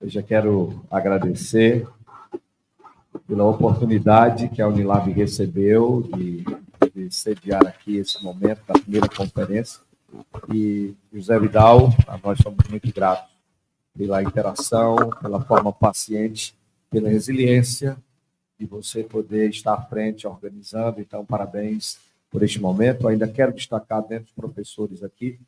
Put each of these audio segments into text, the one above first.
Eu já quero agradecer pela oportunidade que a Unilab recebeu de sediar aqui esse momento da primeira conferência. E, José Vidal, nós somos muito gratos pela interação, pela forma paciente, pela resiliência de você poder estar à frente, organizando. Então, parabéns por este momento. Eu ainda quero destacar, dentro dos professores aqui,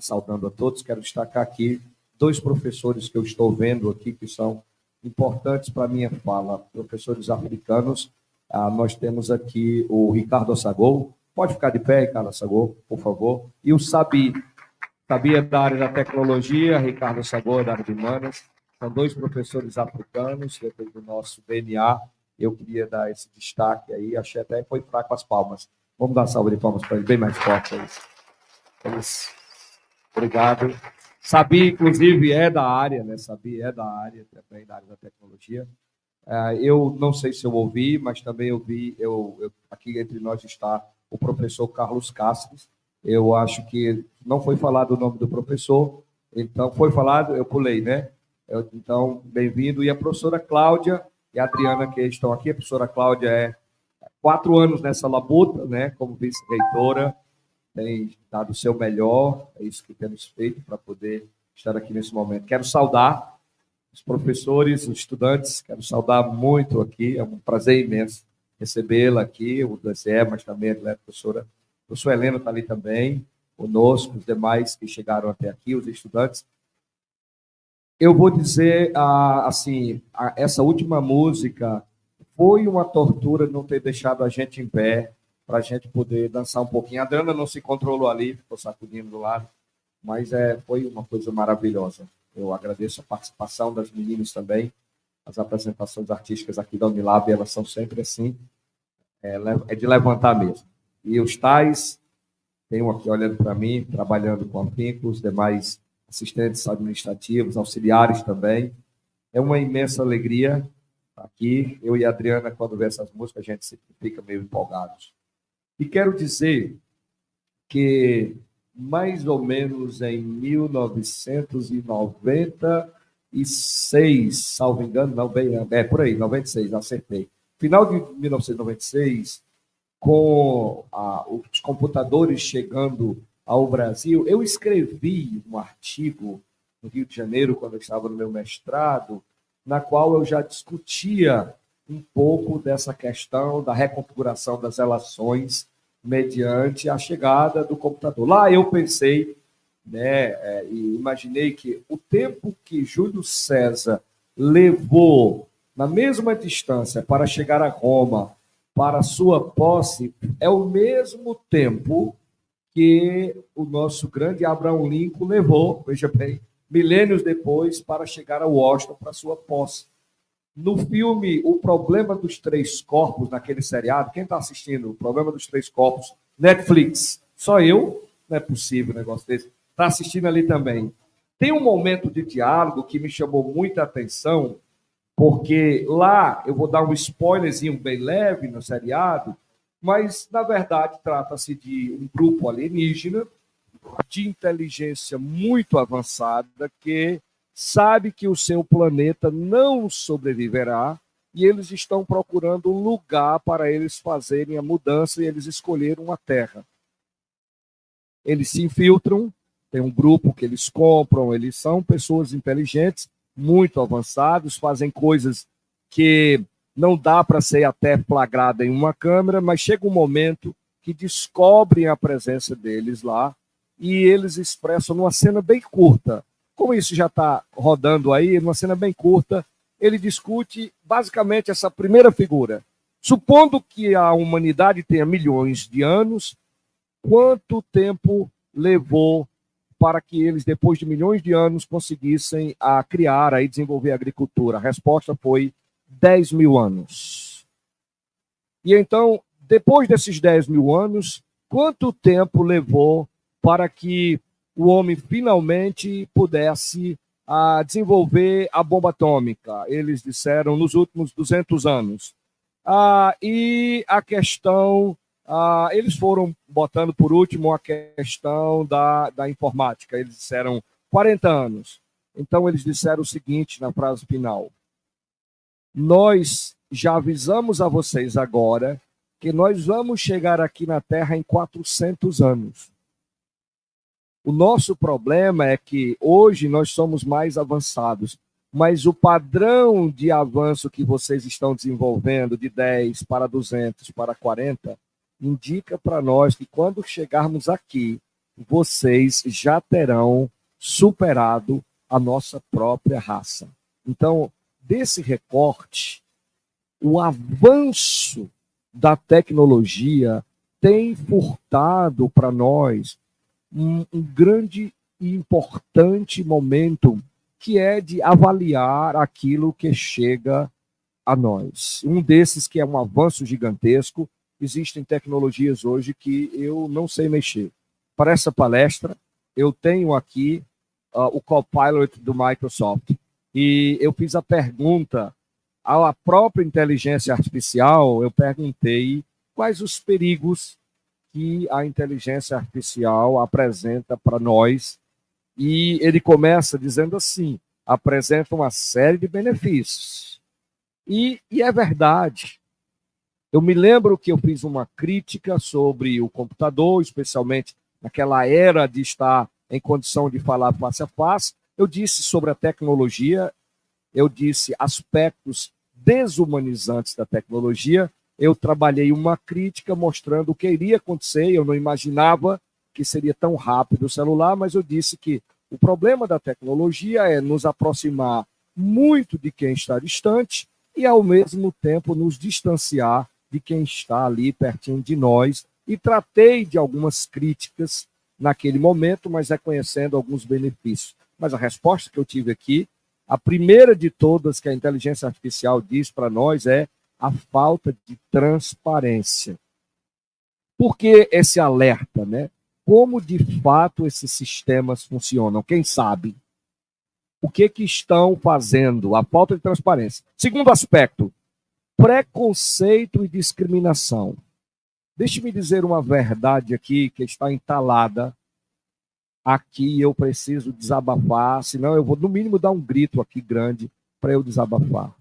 saudando a todos, quero destacar aqui 2 professores que eu estou vendo aqui, que são importantes para a minha fala, professores africanos. Nós temos aqui o Ricardo Assagou. Pode ficar de pé, Ricardo Assagou, por favor. E o Sabi. Sabi é da área da tecnologia, Ricardo Assagou é da área de humanas. São 2 professores africanos, depois do nosso DNA. Eu queria dar esse destaque aí, achei até que foi fraco as palmas. Vamos dar uma salva de palmas para ele, bem mais forte. Obrigado. Sabi, inclusive, é da área, né? Sabi é da área, também da área da tecnologia. Eu não sei se eu ouvi, mas também ouvi, aqui entre nós está o professor Carlos Cáceres. Eu acho que não foi falado o nome do professor, então foi falado, eu pulei, né? Então, bem-vindo. E a professora Cláudia e a Adriana, que estão aqui. A professora Cláudia é 4 anos nessa labuta, né? Como vice-reitora, tem dado o seu melhor, é isso que temos feito para poder estar aqui nesse momento. Quero saudar os professores, os estudantes, quero saudar muito aqui, é um prazer imenso recebê-la aqui, o DCE, mas também a professora Helena está ali também, conosco, os demais que chegaram até aqui, os estudantes. Eu vou dizer, assim, essa última música foi uma tortura não ter deixado a gente em pé, para a gente poder dançar um pouquinho. A Adriana não se controlou ali, ficou sacudindo do lado, mas foi uma coisa maravilhosa. Eu agradeço a participação das meninas também. As apresentações artísticas aqui da Unilab, elas são sempre assim, é de levantar mesmo. E os tais, tem um aqui olhando para mim, trabalhando com afinco, os demais assistentes administrativos, auxiliares também. É uma imensa alegria aqui. Eu e a Adriana, quando vê essas músicas, a gente sempre fica meio empolgados. E quero dizer que, mais ou menos em 1996, salvo engano, não, por aí, 96, acertei. Final de 1996, com os computadores chegando ao Brasil, eu escrevi um artigo no Rio de Janeiro, quando eu estava no meu mestrado, na qual eu já discutia um pouco dessa questão da reconfiguração das relações mediante a chegada do computador. Lá eu pensei, né, e imaginei que o tempo que Júlio César levou na mesma distância para chegar a Roma, para sua posse, é o mesmo tempo que o nosso grande Abraham Lincoln levou, veja bem, milênios depois, para chegar a Washington para sua posse. No filme O Problema dos Três Corpos, naquele seriado, quem está assistindo O Problema dos Três Corpos, Netflix, só eu, não é possível um negócio desse, está assistindo ali também. Tem um momento de diálogo que me chamou muita atenção, porque lá, eu vou dar um spoilerzinho bem leve no seriado, mas, na verdade, trata-se de um grupo alienígena de inteligência muito avançada que sabe que o seu planeta não sobreviverá e eles estão procurando um lugar para eles fazerem a mudança e eles escolheram uma terra. Eles se infiltram, tem um grupo que eles compram, eles são pessoas inteligentes, muito avançados, fazem coisas que não dá para ser até flagrada em uma câmera, mas chega um momento que descobrem a presença deles lá e eles expressam numa cena bem curta. Como isso já está rodando aí, numa cena bem curta, ele discute basicamente essa primeira figura. Supondo que a humanidade tenha milhões de anos, quanto tempo levou para que eles, depois de milhões de anos, conseguissem criar e desenvolver a agricultura? A resposta foi 10 mil anos. E então, depois desses 10 mil anos, quanto tempo levou para que o homem finalmente pudesse desenvolver a bomba atômica? Eles disseram nos últimos 200 anos. E a questão, eles foram botando por último a questão da informática, eles disseram 40 anos. Então, eles disseram o seguinte na frase final: nós já avisamos a vocês agora que nós vamos chegar aqui na Terra em 400 anos. O nosso problema é que hoje nós somos mais avançados, mas o padrão de avanço que vocês estão desenvolvendo, de 10 para 200, para 40, indica para nós que quando chegarmos aqui, vocês já terão superado a nossa própria raça. Então, desse recorte, o avanço da tecnologia tem furtado para nós um grande e importante momento, que é de avaliar aquilo que chega a nós. Um desses que é um avanço gigantesco. Existem tecnologias hoje que eu não sei mexer. Para essa palestra, eu tenho aqui o Copilot do Microsoft. E eu fiz a pergunta à própria inteligência artificial, eu perguntei quais os perigos que a inteligência artificial apresenta para nós. E ele começa dizendo assim: apresenta uma série de benefícios. E é verdade. Eu me lembro que eu fiz uma crítica sobre o computador, especialmente naquela era de estar em condição de falar face a face. Eu disse sobre a tecnologia, eu disse aspectos desumanizantes da tecnologia. Eu trabalhei uma crítica mostrando o que iria acontecer. Eu não imaginava que seria tão rápido o celular, mas eu disse que o problema da tecnologia é nos aproximar muito de quem está distante e, ao mesmo tempo, nos distanciar de quem está ali pertinho de nós. E tratei de algumas críticas naquele momento, mas reconhecendo alguns benefícios. Mas a resposta que eu tive aqui, a primeira de todas que a inteligência artificial diz para nós é a falta de transparência. Por que esse alerta, né? Como de fato esses sistemas funcionam? Quem sabe? O que estão fazendo? A falta de transparência. Segundo aspecto, preconceito e discriminação. Deixe-me dizer uma verdade aqui que está entalada. Aqui eu preciso desabafar, senão eu vou no mínimo dar um grito aqui grande para eu desabafar.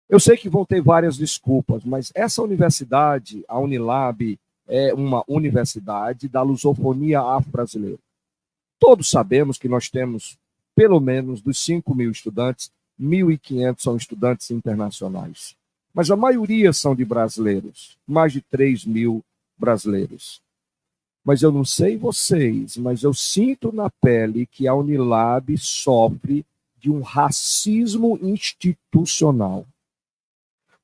Eu sei que vão ter várias desculpas, mas essa universidade, a Unilab, é uma universidade da lusofonia afro-brasileira. Todos sabemos que nós temos, pelo menos dos 5.000 estudantes, 1.500 são estudantes internacionais. Mas a maioria são de brasileiros, mais de 3.000 brasileiros. Mas eu não sei vocês, mas eu sinto na pele que a Unilab sofre de um racismo institucional.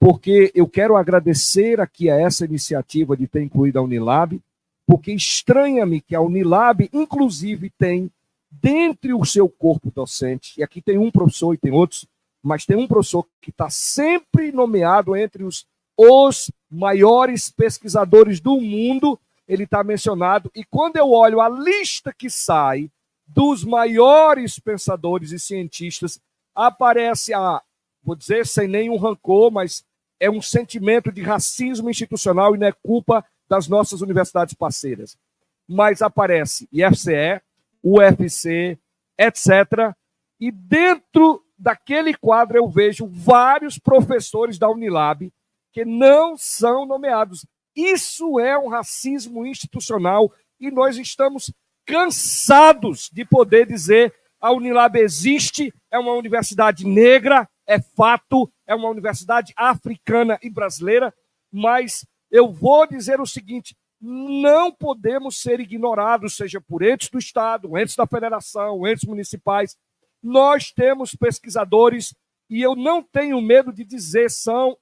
Porque eu quero agradecer aqui a essa iniciativa de ter incluído a Unilab, porque estranha-me que a Unilab, inclusive, tem, dentre o seu corpo docente, e aqui tem um professor e tem outros, mas tem um professor que está sempre nomeado entre os maiores pesquisadores do mundo, ele está mencionado, e quando eu olho a lista que sai dos maiores pensadores e cientistas, aparece vou dizer sem nenhum rancor, mas é um sentimento de racismo institucional e não é culpa das nossas universidades parceiras. Mas aparece IFCE, UFC, etc. E dentro daquele quadro eu vejo vários professores da Unilab que não são nomeados. Isso é um racismo institucional e nós estamos cansados de poder dizer a Unilab existe, é uma universidade negra, é fato, é uma universidade africana e brasileira, mas eu vou dizer o seguinte, não podemos ser ignorados, seja por entes do Estado, entes da federação, entes municipais. Nós temos pesquisadores, e eu não tenho medo de dizer, são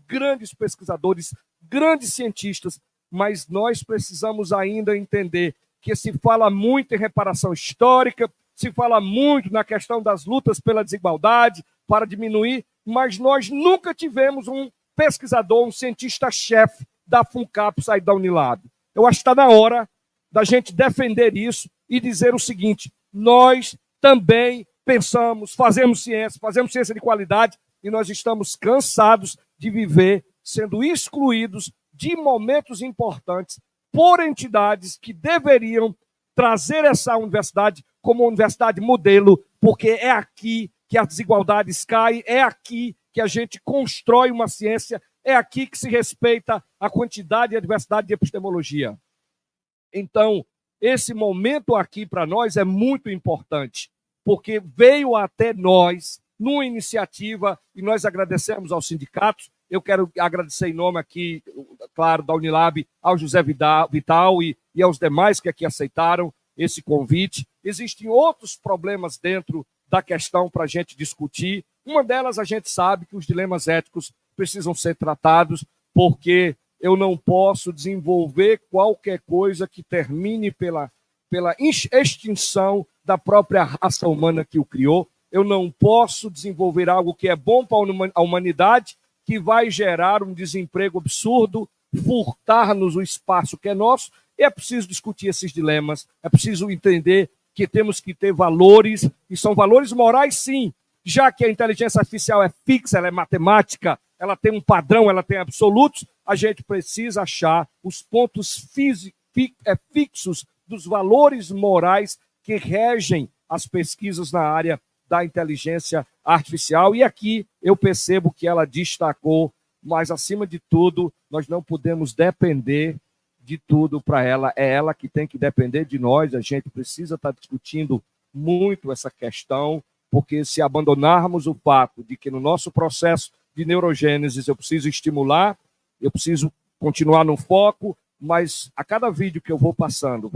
grandes pesquisadores, grandes cientistas, mas nós precisamos ainda entender que se fala muito em reparação histórica, se fala muito na questão das lutas pela desigualdade, para diminuir, mas nós nunca tivemos um pesquisador, um cientista-chefe da FUNCAP sair da Unilab. Eu acho que está na hora da gente defender isso e dizer o seguinte, nós também pensamos, fazemos ciência de qualidade, e nós estamos cansados de viver sendo excluídos de momentos importantes por entidades que deveriam trazer essa universidade como uma universidade modelo porque é aqui que as desigualdades caem, é aqui que a gente constrói uma ciência, é aqui que se respeita a quantidade e a diversidade de epistemologia. Então, esse momento aqui para nós é muito importante, porque veio até nós numa iniciativa, e nós agradecemos aos sindicatos. Eu quero agradecer em nome aqui, claro, da Unilab, ao José Vital e aos demais que aqui aceitaram esse convite. Existem outros problemas dentro da questão para a gente discutir. Uma delas, a gente sabe que os dilemas éticos precisam ser tratados, porque eu não posso desenvolver qualquer coisa que termine pela extinção da própria raça humana que o criou. Eu não posso desenvolver algo que é bom para a humanidade, que vai gerar um desemprego absurdo, furtar-nos o espaço que é nosso. E é preciso discutir esses dilemas, é preciso entender que temos que ter valores, e são valores morais, sim, já que a inteligência artificial é fixa, ela é matemática, ela tem um padrão, ela tem absolutos, a gente precisa achar os pontos fixos dos valores morais que regem as pesquisas na área da inteligência artificial. E aqui eu percebo que ela destacou, mas, acima de tudo, nós não podemos depender de tudo para ela, é ela que tem que depender de nós. A gente precisa estar discutindo muito essa questão, porque se abandonarmos o fato de que no nosso processo de neurogênese eu preciso estimular, eu preciso continuar no foco, mas a cada vídeo que eu vou passando,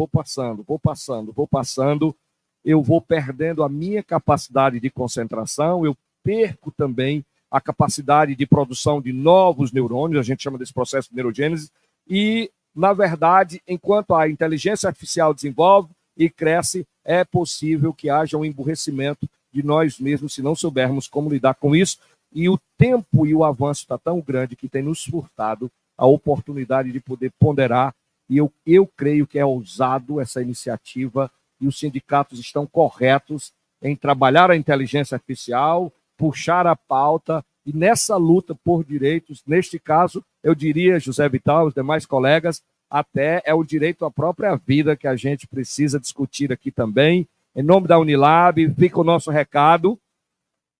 eu vou perdendo a minha capacidade de concentração, eu perco também a capacidade de produção de novos neurônios, a gente chama desse processo de neurogênese, e, na verdade, enquanto a inteligência artificial desenvolve e cresce, é possível que haja um emburrecimento de nós mesmos se não soubermos como lidar com isso, e o tempo e o avanço está tão grande que tem nos furtado a oportunidade de poder ponderar, e eu creio que é ousado essa iniciativa, e os sindicatos estão corretos em trabalhar a inteligência artificial, puxar a pauta, e nessa luta por direitos, neste caso, eu diria, José Vital, os demais colegas, até é o direito à própria vida que a gente precisa discutir aqui também. Em nome da Unilab, fica o nosso recado,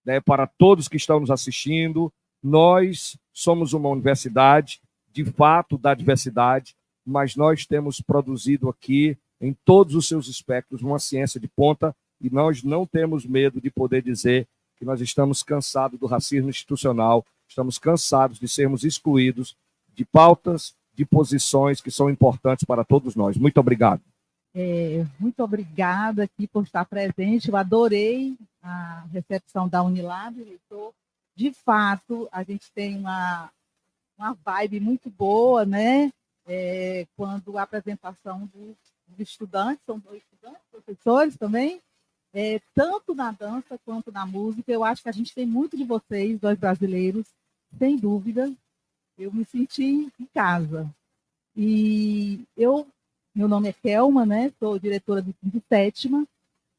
né, para todos que estão nos assistindo. Nós somos uma universidade, de fato, da diversidade, mas nós temos produzido aqui, em todos os seus espectros, uma ciência de ponta, e nós não temos medo de poder dizer que nós estamos cansados do racismo institucional, estamos cansados de sermos excluídos de pautas, de posições que são importantes para todos nós. Muito obrigado. Muito obrigada aqui por estar presente. Eu adorei a recepção da Unilab, reitor. De fato, a gente tem uma vibe muito boa, né? Quando a apresentação dos estudantes, são 2 estudantes, professores também, tanto na dança quanto na música. Eu acho que a gente tem muito de vocês, 2 brasileiros, sem dúvida. Eu me senti em casa. E meu nome é Kelma, né? Sou diretora do 7ª.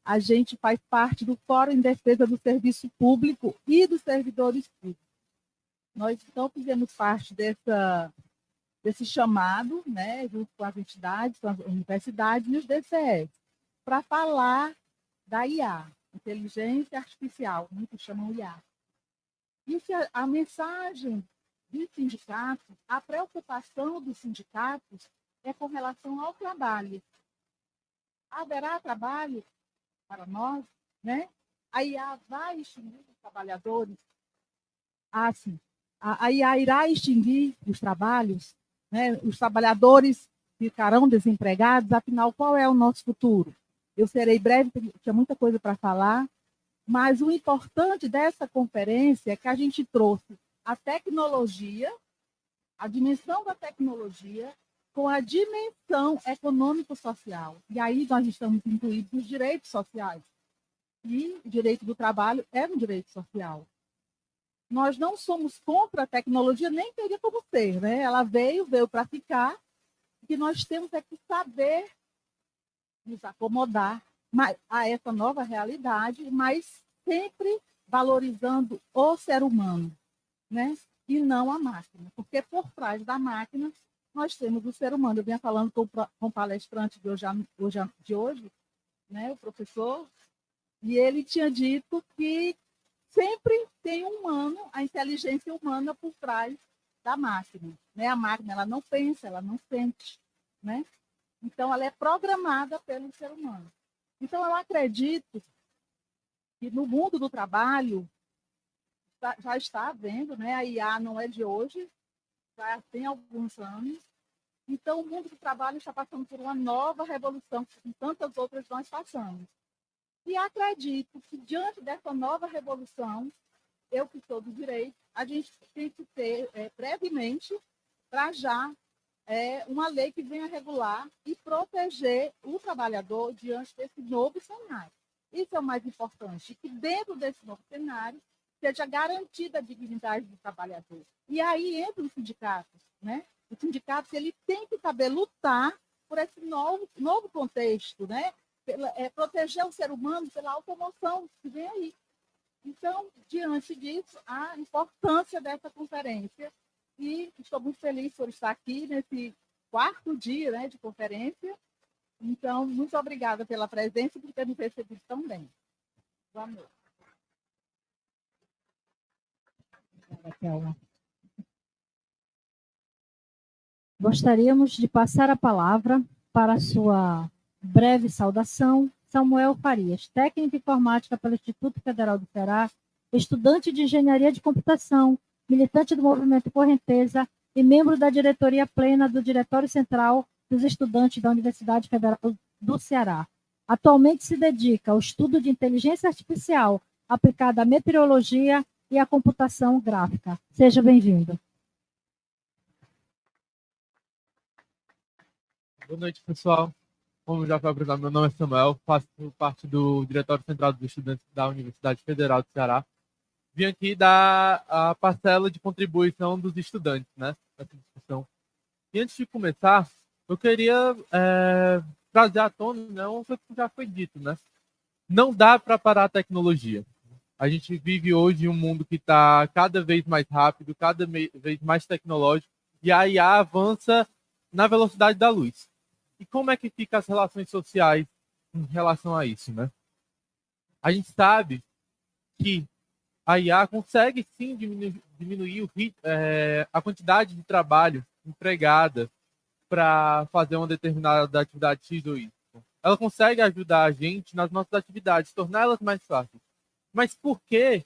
A gente faz parte do Fórum em Defesa do Serviço Público e dos Servidores Públicos. Nós, então, fizemos parte desse chamado, né, junto com as entidades, com as universidades e os DCEs, para falar da IA, Inteligência Artificial, muitos chamam IA. E a mensagem dos sindicatos, a preocupação dos sindicatos é com relação ao trabalho. Haverá trabalho para nós, né? A IA vai extinguir os trabalhadores? Sim. A IA irá extinguir os trabalhos, né? Os trabalhadores ficarão desempregados, afinal, qual é o nosso futuro? Eu serei breve, porque tinha muita coisa para falar, mas o importante dessa conferência é que a gente trouxe a tecnologia, a dimensão da tecnologia, com a dimensão econômico-social. E aí nós estamos incluídos nos direitos sociais. E o direito do trabalho é um direito social. Nós não somos contra a tecnologia, nem teria como ser, né? Ela veio para ficar, e que nós temos que saber nos acomodar a essa nova realidade, mas sempre valorizando o ser humano, né? E não a máquina, porque por trás da máquina nós temos o ser humano. Eu vinha falando com o palestrante de hoje, né? O professor, E ele tinha dito que sempre tem um humano, a inteligência humana por trás da máquina. Né? A máquina ela não pensa, ela não sente. Né? Então, ela é programada pelo ser humano. Então, eu acredito que no mundo do trabalho já está havendo, né? A IA não é de hoje, já tem alguns anos. Então, o mundo do trabalho está passando por uma nova revolução, que tantas outras nós passamos. E acredito que, diante dessa nova revolução, eu que sou do direito, a gente tem que ter, brevemente, para já, uma lei que venha regular e proteger o trabalhador diante desse novo cenário. Isso é o mais importante, que dentro desse novo cenário seja garantida a dignidade do trabalhador. E aí entra o sindicato, né? O sindicato ele tem que saber lutar por esse novo contexto, né? Proteger o ser humano pela automoção que vem aí. Então, diante disso, a importância dessa conferência. E estou muito feliz por estar aqui nesse 4º dia, né, de conferência. Então, muito obrigada pela presença e por ter me recebido tão bem. Boa noite. Obrigada, Kelma. Gostaríamos de passar a palavra para a sua breve saudação, Samuel Farias, técnico em informática pelo Instituto Federal do Ceará, estudante de engenharia de computação, militante do movimento Correnteza e membro da diretoria plena do Diretório Central dos Estudantes da Universidade Federal do Ceará. Atualmente se dedica ao estudo de inteligência artificial aplicada à meteorologia e à computação gráfica. Seja bem-vindo. Boa noite, pessoal. Como já foi apresentado, meu nome é Samuel, faço parte do Diretório Central dos Estudantes da Universidade Federal do Ceará. Vim aqui dar a parcela de contribuição dos estudantes, né, nessa discussão. E antes de começar, eu queria trazer à tona, né, uma coisa que já foi dito, né? Não dá para parar a tecnologia. A gente vive hoje um mundo que está cada vez mais rápido, cada vez mais tecnológico, e a IA avança na velocidade da luz. E como é que ficam as relações sociais em relação a isso, né? A gente sabe que a IA consegue sim diminuir a quantidade de trabalho empregada para fazer uma determinada atividade X ou Y. Ela consegue ajudar a gente nas nossas atividades, torná-las mais fáceis. Mas por que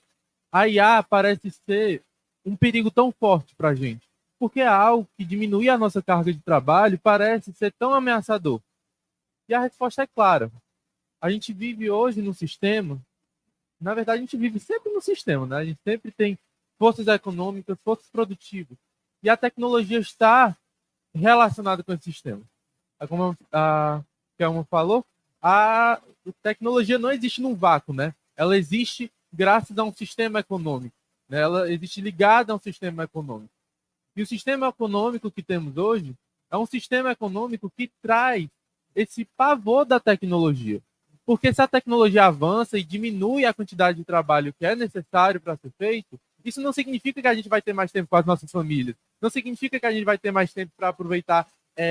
a IA parece ser um perigo tão forte para a gente? Porque é algo que diminui a nossa carga de trabalho parece ser tão ameaçador. E a resposta é clara. A gente vive hoje num sistema, na verdade a gente vive sempre no sistema, né? A gente sempre tem forças econômicas, forças produtivas. E a tecnologia está relacionada com esse sistema. Como a Kelma falou, a tecnologia não existe num vácuo, né? Ela existe graças a um sistema econômico, né? Ela existe ligada a um sistema econômico. E o sistema econômico que temos hoje é um sistema econômico que traz esse pavor da tecnologia. Porque se a tecnologia avança e diminui a quantidade de trabalho que é necessário para ser feito, isso não significa que a gente vai ter mais tempo com as nossas famílias. Não significa que a gente vai ter mais tempo para aproveitar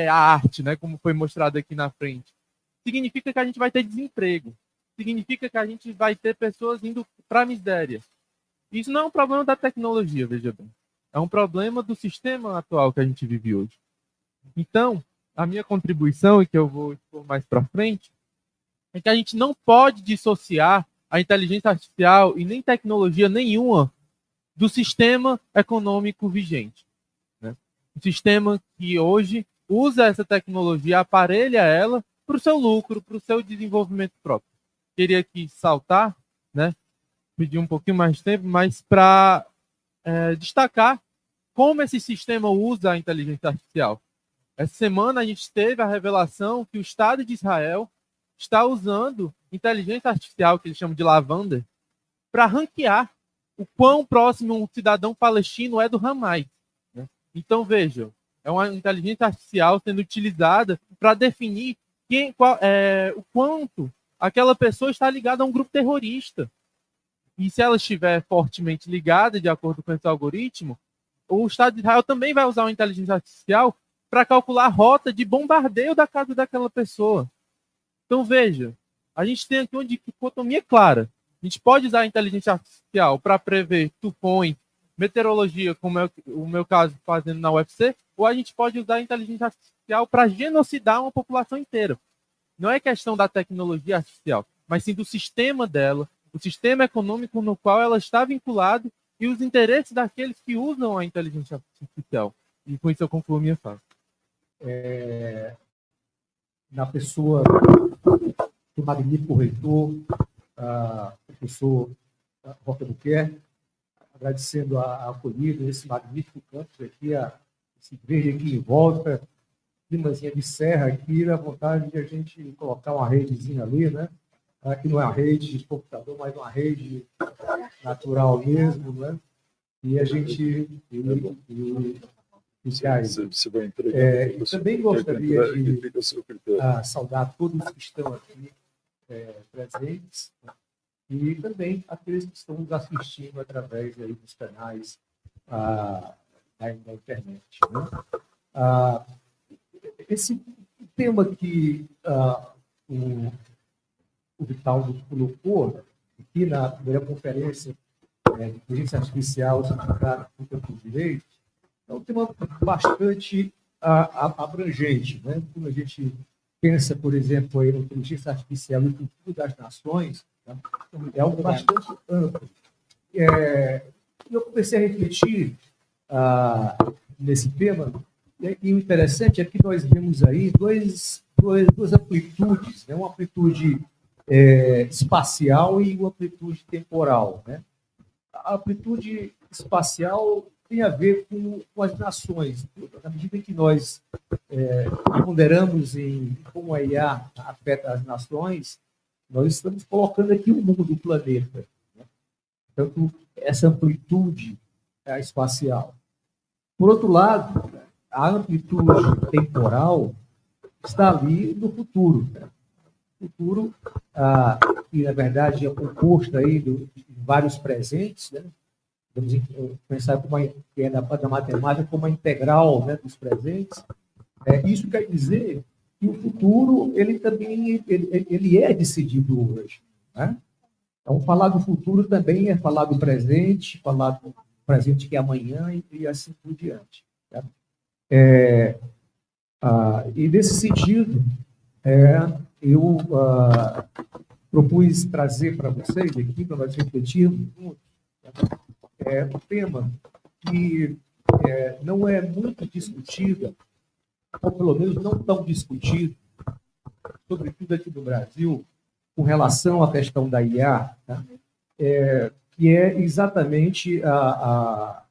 a arte, né, como foi mostrado aqui na frente. Significa que a gente vai ter desemprego. Significa que a gente vai ter pessoas indo para a miséria. Isso não é um problema da tecnologia, veja bem. É um problema do sistema atual que a gente vive hoje. Então, a minha contribuição, e que eu vou expor mais para frente, é que a gente não pode dissociar a inteligência artificial e nem tecnologia nenhuma do sistema econômico vigente, né? O sistema que hoje usa essa tecnologia, aparelha ela para o seu lucro, para o seu desenvolvimento próprio. Queria aqui saltar, né? Pedir um pouquinho mais de tempo, mas para destacar como esse sistema usa a inteligência artificial. Essa semana a gente teve a revelação que o Estado de Israel está usando inteligência artificial, que eles chamam de Lavanda, para ranquear o quão próximo um cidadão palestino é do Hamas, né? Então, vejam, é uma inteligência artificial sendo utilizada para definir o quanto aquela pessoa está ligada a um grupo terrorista. E se ela estiver fortemente ligada, de acordo com esse algoritmo, o Estado de Israel também vai usar uma inteligência artificial para calcular a rota de bombardeio da casa daquela pessoa. Então, veja, A gente tem aqui uma dicotomia clara. A gente pode usar a inteligência artificial para prever tufões, meteorologia, como é o meu caso fazendo na UFC, ou a gente pode usar a inteligência artificial para genocidar uma população inteira. Não é questão da tecnologia artificial, mas sim do sistema dela, o sistema econômico no qual ela está vinculada e os interesses daqueles que usam a inteligência artificial. E com isso eu concluo minha fala. Na pessoa do magnífico reitor, professor Roque Albuquerque, agradecendo a acolhida nesse magnífico campus aqui, esse verde aqui em volta, climazinha de serra aqui, a vontade de a gente colocar uma redezinha ali, né? Aqui não é uma rede de computador, mas uma rede natural mesmo, né? E a gente... também gostaria de saudar todos que estão aqui presentes, né? E também aqueles que estão nos assistindo através aí dos canais da internet, né? Esse tema que o Vitaldo colocou aqui na primeira conferência de inteligência artificial certificada por campo de direito é um tema bastante abrangente, né? Quando a gente pensa, por exemplo, aí na inteligência artificial e o futuro das nações, tá? É algo bastante amplo. Eu comecei a refletir nesse tema, e o interessante é que nós vemos aí duas amplitudes, né? Uma amplitude espacial e uma amplitude temporal, né? A amplitude espacial tem a ver com as nações. Na medida em que nós ponderamos em como a IA afeta as nações, nós estamos colocando aqui o mundo do planeta, né? Portanto, essa amplitude espacial. Por outro lado, a amplitude temporal está ali no futuro, né? O futuro, que na verdade é composto aí de vários presentes, né? Vamos pensar que é da matemática como a integral, né, dos presentes. Isso quer dizer que o futuro ele também ele é decidido hoje, né? Então, falar do futuro também é falar do presente, falar do presente que é amanhã e assim por diante, tá? E nesse sentido, eu propus trazer para vocês aqui, para nós refletirmos juntos, um tema que não é muito discutido, ou pelo menos não tão discutido, sobretudo aqui no Brasil, com relação à questão da IA, tá? Que é exatamente deixa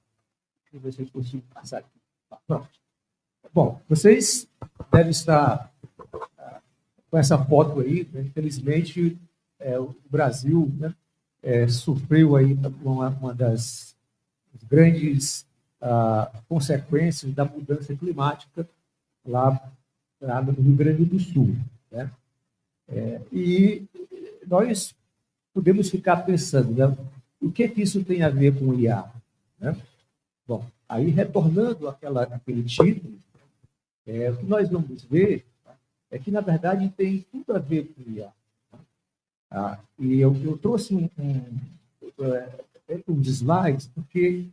eu ver se eu consigo passar aqui. Pronto. Bom, vocês devem estar com essa foto aí, né? Infelizmente, o Brasil, né, sofreu aí uma das grandes consequências da mudança climática lá no Rio Grande do Sul, né? E nós podemos ficar pensando, né, o que isso tem a ver com o IA, né? Bom, aí retornando àquele título, o que nós vamos ver é que, na verdade, tem tudo a ver com o IA. E eu trouxe uns slides, porque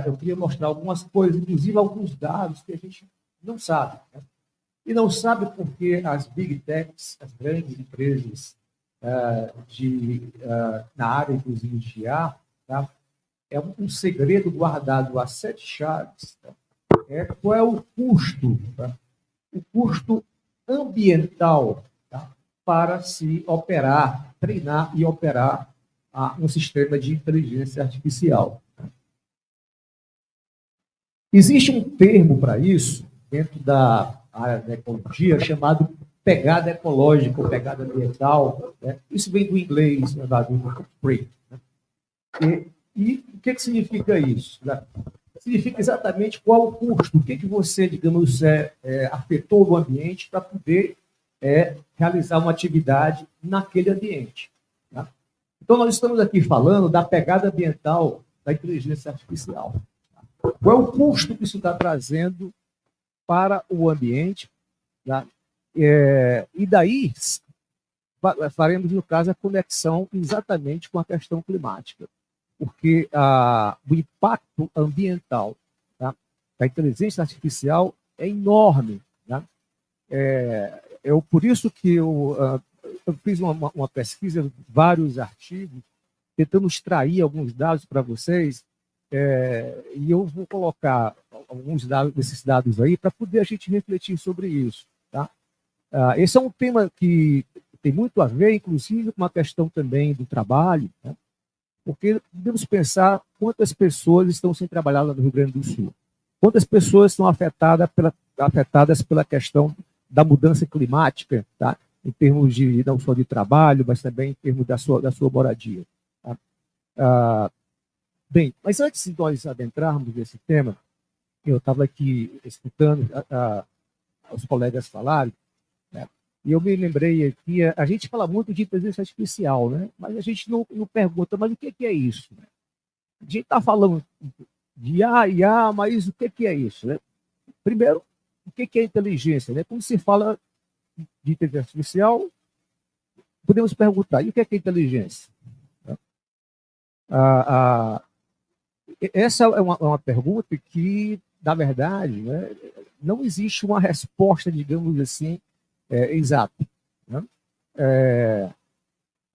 eu queria mostrar algumas coisas, inclusive alguns dados que a gente não sabe, né? E não sabe porque as big techs, as grandes empresas na área, inclusive, de IA, tá? É um segredo guardado a 7 chaves. Tá? Qual é o custo? Tá? O custo ambiental, tá? Para se operar, treinar e operar um sistema de inteligência artificial. Existe um termo para isso, dentro da área da ecologia, chamado pegada ecológica ou pegada ambiental, né? Isso vem do inglês, né, do footprint, né? E o que significa isso, né? Significa exatamente qual o custo, o que você, digamos, afetou no ambiente para poder realizar uma atividade naquele ambiente, tá? Então, nós estamos aqui falando da pegada ambiental da inteligência artificial. Qual é o custo que isso está trazendo para o ambiente, tá? E daí, faremos, no caso, a conexão exatamente com a questão climática, porque o impacto ambiental, tá, da inteligência artificial é enorme. Tá? Por isso que eu fiz uma pesquisa, vários artigos, tentando extrair alguns dados para vocês, e eu vou colocar alguns desses dados aí para poder a gente refletir sobre isso. Tá? Esse é um tema que tem muito a ver, inclusive, com uma questão também do trabalho, né? Porque devemos pensar quantas pessoas estão sem trabalhar lá no Rio Grande do Sul, quantas pessoas são afetadas pela questão da mudança climática, tá? Em termos de não só de trabalho, mas também em termos da sua moradia. Tá? Bem, mas antes de nós adentrarmos nesse tema, eu estava aqui escutando os colegas falarem, né? E eu me lembrei aqui, a gente fala muito de inteligência artificial, né? Mas a gente não pergunta, mas o que é isso? Né? A gente está falando de IA, mas o que é isso? Né? Primeiro, o que é inteligência? Né? Quando se fala de inteligência artificial, podemos perguntar, e o que é inteligência? Essa é uma pergunta que, na verdade, né, não existe uma resposta, digamos assim, exata. Né?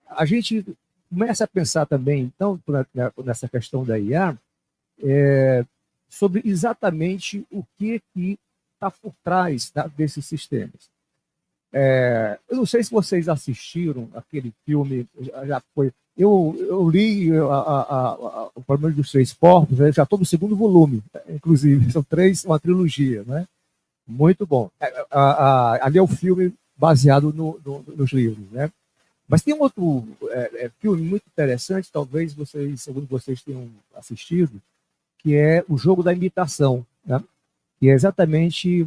A gente começa a pensar também, então, nessa questão da IA, sobre exatamente o que está por trás, tá, desses sistemas. Eu não sei se vocês assistiram aquele filme, já foi. Eu li o Problema dos Três Corpos, já estou no segundo volume, inclusive, são uma trilogia, né? Muito bom. Ali é o filme baseado nos livros, né? Mas tem um outro filme muito interessante, talvez alguns de vocês tenham assistido, que é O Jogo da Imitação, né? Que é exatamente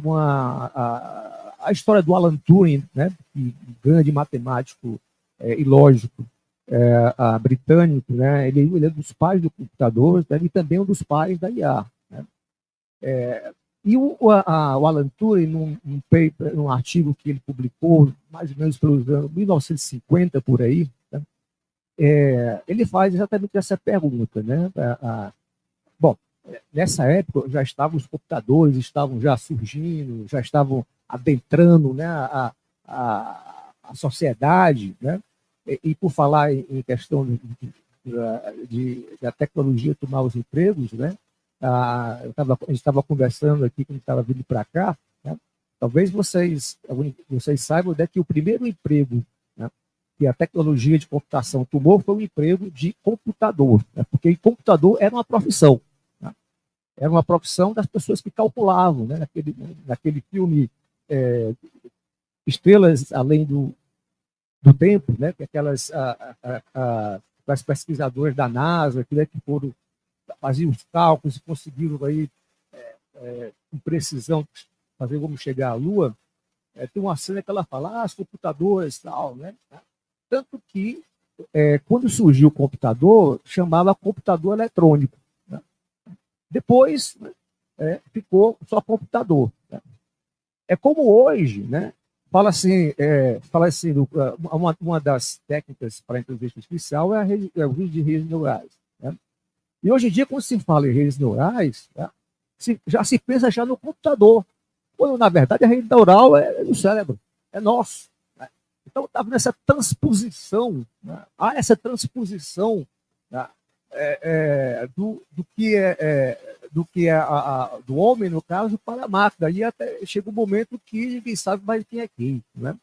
a história do Alan Turing, né? Que grande matemático e lógico britânico, né? Ele é dos pais do computador, né? E também um dos pais da IA. Né? E o Alan Turing, num artigo que ele publicou, mais ou menos pelos anos 1950, por aí, né? Ele faz exatamente essa pergunta. Né? Bom, nessa época já os computadores estavam já surgindo, já estavam adentrando, né, a sociedade, né? E por falar em questão da tecnologia tomar os empregos, né? A gente estava conversando aqui quando estava vindo para cá, né? Talvez vocês saibam, né, que o primeiro emprego, né, que a tecnologia de computação tomou foi o emprego de computador, né? Porque computador era uma profissão, né? Era uma profissão das pessoas que calculavam, né? Naquele filme Estrelas Além do Tempo, né? Que aquelas pesquisadoras da NASA que foram faziam os cálculos e conseguiram aí, com precisão, fazer como chegar à Lua. Tem uma cena que ela fala, os computadores e tal, né? Tanto que, quando surgiu o computador, chamava computador eletrônico. Né? Depois, ficou só computador. Né? É como hoje, né? Fala assim, uma das técnicas para a inteligência artificial é o uso de redes neurais. Né? E hoje em dia, quando se fala em redes neurais, né, já se pensa já no computador, quando, na verdade, a rede neural é no cérebro, é nosso. Né? Então, estava nessa transposição, né? Há essa transposição, né, do que é do homem, no caso, para a máquina. E até chega um momento que ninguém sabe mais quem é quem. Né?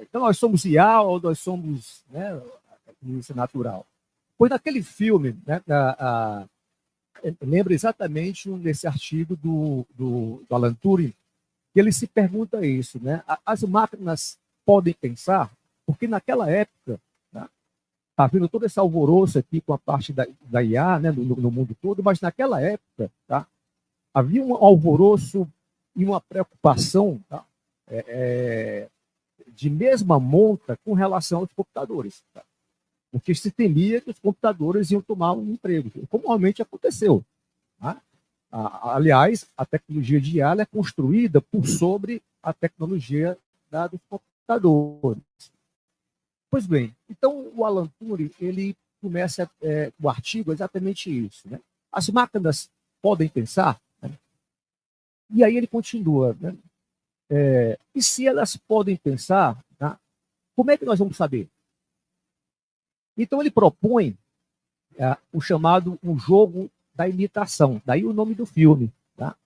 Então, nós somos IA ou nós somos, né, a inteligência natural. Pois naquele filme, né, lembra exatamente desse artigo do Alan Turing, que ele se pergunta isso, né? As máquinas podem pensar? Porque naquela época, está vindo todo esse alvoroço aqui com a parte da IA, né, no mundo todo, mas naquela época, tá, havia um alvoroço e uma preocupação, tá, de mesma monta com relação aos computadores. Tá? Porque se temia que os computadores iam tomar um emprego, como realmente aconteceu. Tá? Aliás, a tecnologia de IA é construída por sobre a tecnologia dos computadores. Pois bem, então o Alan Turing, ele começa o artigo exatamente isso, né? As máquinas podem pensar, né? E aí ele continua, né? E se elas podem pensar, tá? Como é que nós vamos saber? Então ele propõe o chamado um jogo da imitação, daí o nome do filme, tá?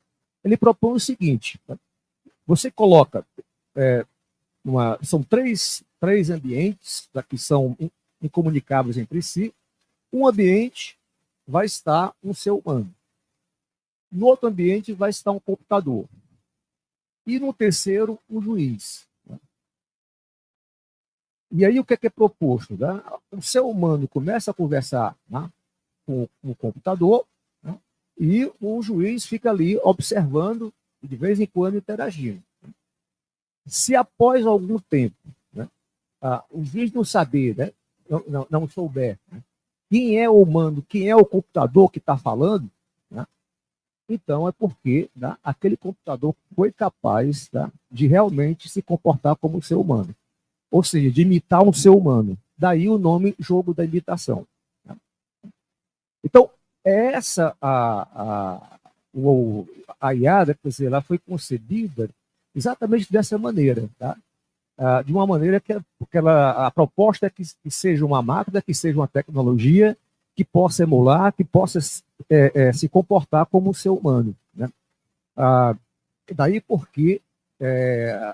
Ele propõe o seguinte, tá? Você coloca, são três ambientes que são incomunicáveis entre si. Um ambiente vai estar um ser humano. No outro ambiente vai estar um computador. E no terceiro, um juiz. E aí o que é proposto? Né? O ser humano começa a conversar, né, com o computador, né, e o juiz fica ali observando, de vez em quando interagindo. Se após algum tempo, né, o juiz não saber, né, não souber, né, quem é o humano, quem é o computador que está falando, né, então é porque, né, aquele computador foi capaz, tá, de realmente se comportar como um ser humano. Ou seja, de imitar um ser humano. Daí o nome jogo da imitação. Né? Então, essa a IA, quer dizer, ela foi concebida exatamente dessa maneira, tá? De uma maneira que a proposta é que seja uma máquina, que seja uma tecnologia que possa emular, que possa se comportar como um ser humano, né? Daí porque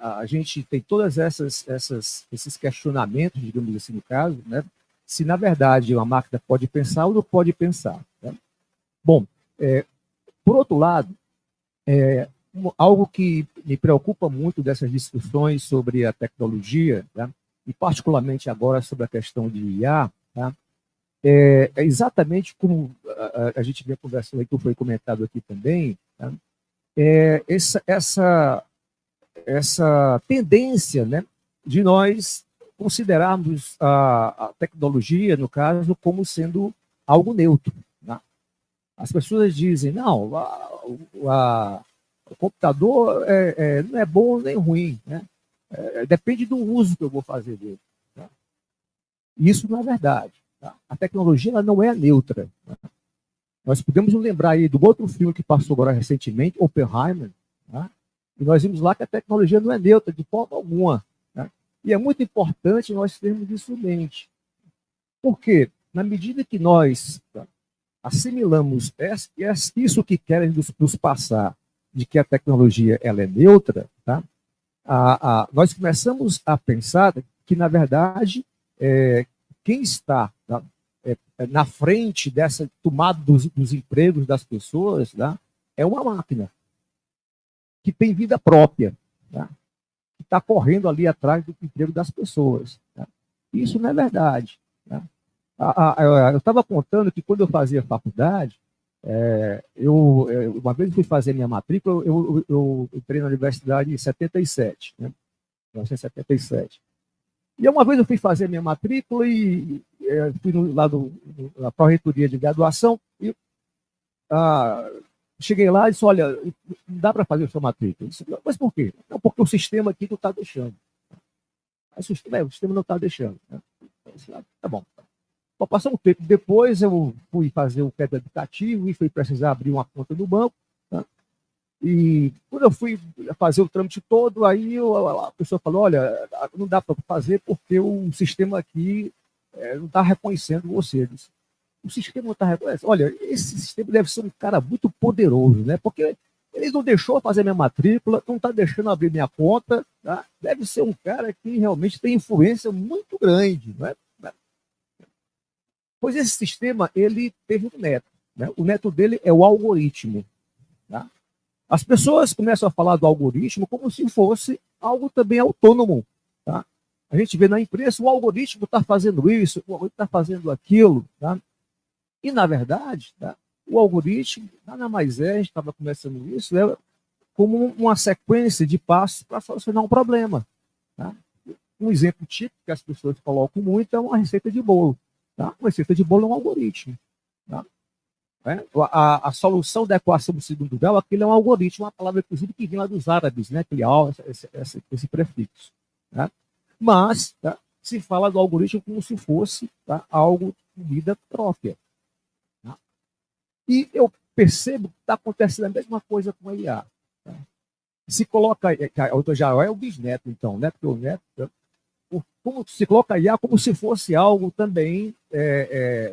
a gente tem todas esses questionamentos, digamos assim, no caso, né? Se na verdade uma máquina pode pensar ou não pode pensar, né? Bom, por outro lado, algo que me preocupa muito dessas discussões sobre a tecnologia, tá? E particularmente agora sobre a questão de IA, tá? É exatamente como a gente vem conversando aqui, que foi comentado aqui também, tá? Essa tendência, né, de nós considerarmos a tecnologia, no caso, como sendo algo neutro. Né? As pessoas dizem, não, o computador não é bom nem ruim, né? Depende do uso que eu vou fazer dele. Tá? Isso não é verdade. Tá? A tecnologia ela não é neutra. Tá? Nós podemos nos lembrar aí do outro filme que passou agora recentemente, Oppenheimer, tá? E nós vimos lá que a tecnologia não é neutra de forma alguma. Tá? E é muito importante nós termos isso em mente. Por quê? Na medida que nós assimilamos isso que querem nos passar, de que a tecnologia ela é neutra, tá? Nós começamos a pensar que, na verdade, quem está, tá, na frente dessa tomada dos empregos das pessoas, tá, é uma máquina que tem vida própria, tá, que está correndo ali atrás do emprego das pessoas. Tá? Isso não é verdade. Tá? Eu estava contando que quando eu fazia faculdade, uma vez fui fazer minha matrícula, eu entrei na universidade em 77, né? 1977. E uma vez eu fui fazer minha matrícula e fui lá na pró-reitoria de graduação e cheguei lá e disse, olha, não dá para fazer a sua matrícula. Eu disse, mas por quê? Não, porque o sistema aqui não está deixando. O sistema não está deixando. Né? Disse, tá bom. Passou um tempo depois, eu fui fazer o crédito educativo e fui precisar abrir uma conta no banco. Tá? E quando eu fui fazer o trâmite todo, aí a pessoa falou, olha, não dá para fazer porque o sistema aqui não está reconhecendo você. Disse, o sistema não está reconhecendo. Olha, esse sistema deve ser um cara muito poderoso, né? Porque ele não deixou fazer minha matrícula, não está deixando abrir minha conta. Tá? Deve ser um cara que realmente tem influência muito grande, não é? Pois esse sistema, ele teve um neto. Né? O neto dele é o algoritmo. Tá? As pessoas começam a falar do algoritmo como se fosse algo também autônomo. Tá? A gente vê na imprensa, o algoritmo está fazendo isso, o algoritmo está fazendo aquilo. Tá? E, na verdade, tá? O algoritmo, nada mais a gente estava começando isso, como uma sequência de passos para solucionar um problema. Tá? Um exemplo típico que as pessoas colocam muito é uma receita de bolo. Tá? Uma receita de bolo é um algoritmo. Tá? A solução da equação do segundo grau, aquilo é um algoritmo, uma palavra, inclusive, que vem lá dos árabes, né? Aquele esse prefixo. Tá? Mas, tá? se fala do algoritmo como se fosse, tá, algo de vida própria. Tá? E eu percebo que está acontecendo a mesma coisa com a IA. Tá? Se coloca, já é o bisneto, então, né? Porque o neto, como se coloca a IA como se fosse algo também,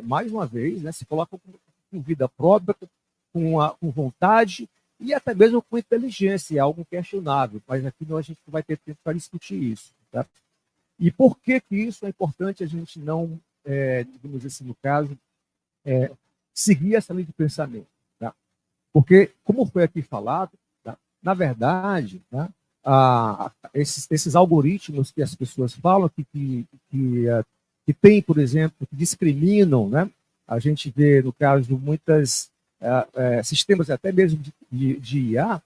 mais uma vez, né? Se coloca com vida própria, com vontade e até mesmo com inteligência, é algo questionável, mas aqui a gente vai ter tempo para discutir isso. Tá? E por que isso é importante a gente não, digamos assim, no caso, seguir essa linha de pensamento? Tá? Porque, como foi aqui falado, tá? Na verdade, tá? Esses algoritmos que as pessoas falam que tem, por exemplo, que discriminam, né? A gente vê, no caso, muitos sistemas até mesmo de IA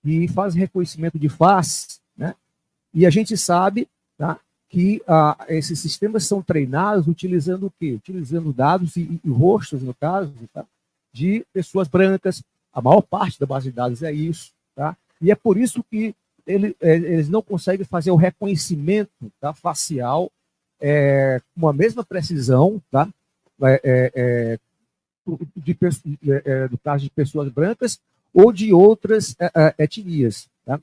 que fazem reconhecimento de face, né? E a gente sabe, tá, que esses sistemas são treinados utilizando o quê? Utilizando dados e rostos, no caso, tá, de pessoas brancas. A maior parte da base de dados é isso. Tá? E é por isso que eles não conseguem fazer o reconhecimento, tá, facial com a mesma precisão, tá? No caso de pessoas brancas ou de outras etnias. Tá?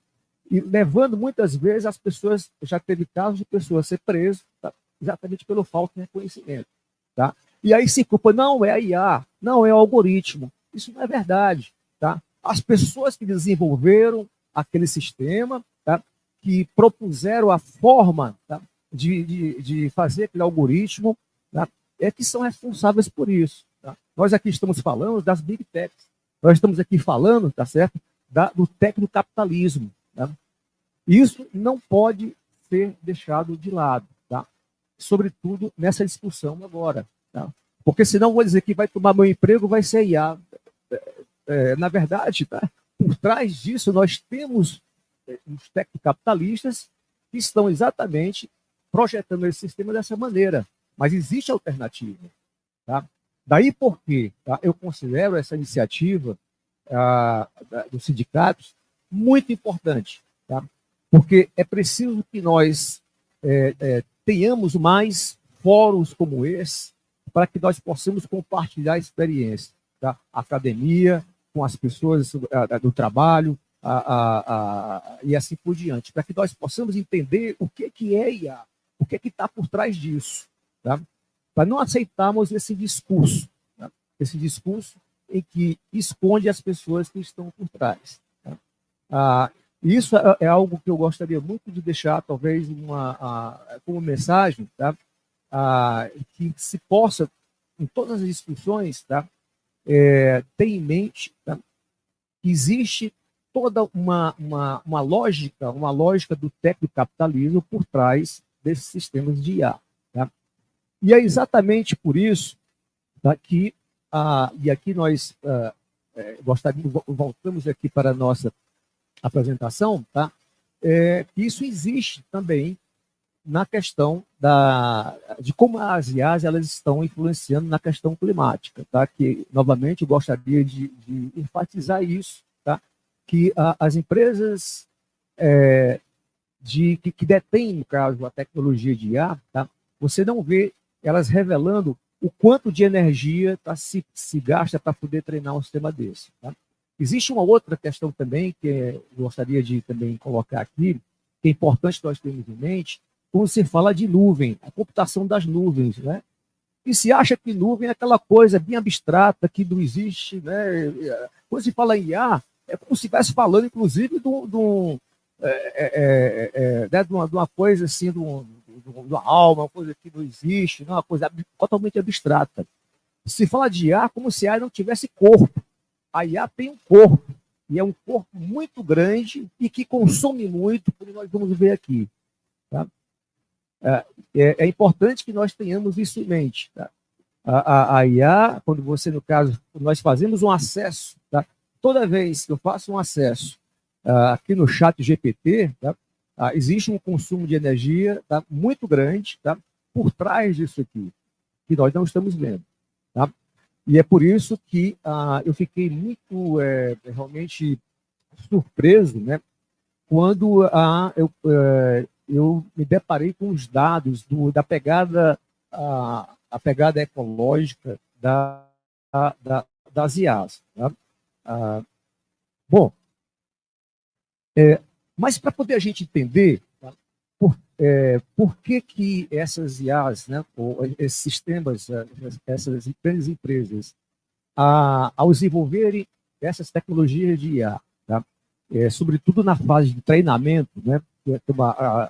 E levando muitas vezes as pessoas, já teve casos de pessoas ser presas, tá? Exatamente pelo falta de reconhecimento. Tá? E aí se culpa, não é a IA, não é o algoritmo. Isso não é verdade. Tá? As pessoas que desenvolveram aquele sistema, tá? Que propuseram a forma, tá? de fazer aquele algoritmo, tá? Que são responsáveis por isso. Tá? Nós aqui estamos falando das big techs. Nós estamos aqui falando, tá certo? Do tecnocapitalismo. Tá? Isso não pode ser deixado de lado, tá? Sobretudo nessa discussão agora. Tá? Porque senão vou dizer que vai tomar meu emprego, vai ser IA. Na verdade, tá? Por trás disso, nós temos os tecnocapitalistas que estão exatamente projetando esse sistema dessa maneira. Mas existe alternativa. Tá? Daí porque, tá, eu considero essa iniciativa dos sindicatos muito importante. Tá? Porque é preciso que nós tenhamos mais fóruns como esse para que nós possamos compartilhar a experiência. Tá? A academia, com as pessoas do trabalho e assim por diante, para que nós possamos entender o que é IA, o que está por trás disso. Tá? Para não aceitarmos esse discurso em que esconde as pessoas que estão por trás. Tá? Isso é algo que eu gostaria muito de deixar, talvez, como mensagem, tá? Que se possa, em todas as discussões, tá? Ter em mente, tá? Que existe toda uma lógica do tecnocapitalismo por trás desses sistemas de IA. Tá? E é exatamente por isso, tá, que, e aqui nós voltamos aqui para a nossa apresentação, tá? Que isso existe também na questão de como as IAs elas estão influenciando na questão climática, tá? Que, novamente, eu gostaria de enfatizar isso, tá? Que as empresas que detêm, no caso, a tecnologia de IA, tá? Você não vê elas revelando o quanto de energia se gasta para poder treinar um sistema desse. Tá? Existe uma outra questão também que eu gostaria de também colocar aqui, que é importante nós termos em mente, quando se fala de nuvem, a computação das nuvens, né? E se acha que nuvem é aquela coisa bem abstrata, que não existe, né? Quando se fala em IA, é como se estivesse falando, inclusive, de uma coisa assim, de uma alma, uma coisa que não existe, uma coisa totalmente abstrata. Se fala de IA como se a IA não tivesse corpo. A IA tem um corpo, e é um corpo muito grande e que consome muito, como nós vamos ver aqui. Tá? É importante que nós tenhamos isso em mente. Tá? A IA, quando você, no caso, nós fazemos um acesso, tá? Toda vez que eu faço um acesso aqui no chat GPT, tá? Existe um consumo de energia, tá? Muito grande, tá? Por trás disso aqui, que nós não estamos vendo. Tá? E é por isso que eu fiquei muito realmente surpreso, né? Quando eu me deparei com os dados da pegada, a pegada ecológica das IAs. Tá? Bom, mas para poder a gente entender, tá, por que essas IAs, né, ou esses sistemas, essas grandes empresas, ao desenvolverem essas tecnologias de IA, tá, sobretudo na fase de treinamento, né,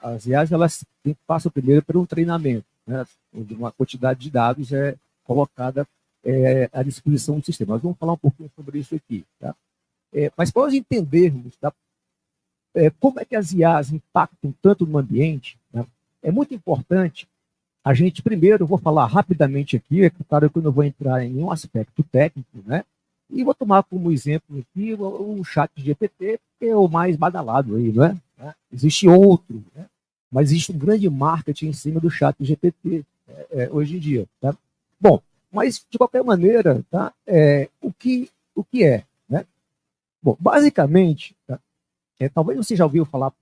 as IAs elas passam primeiro por um treinamento, né, onde uma quantidade de dados é colocada à disposição do sistema. Nós vamos falar um pouquinho sobre isso aqui. Tá? Mas para nós entendermos, tá, como é que as IAs impactam tanto no ambiente, né, é muito importante a gente, primeiro, eu vou falar rapidamente aqui, é claro que eu não vou entrar em nenhum aspecto técnico, né? E vou tomar como exemplo aqui o ChatGPT, que é o mais badalado aí, não é? Existe outro, né? Mas existe um grande marketing em cima do ChatGPT hoje em dia. Tá? Bom, mas de qualquer maneira, tá? O que é? Né? Bom, basicamente, tá? Talvez você já ouviu falar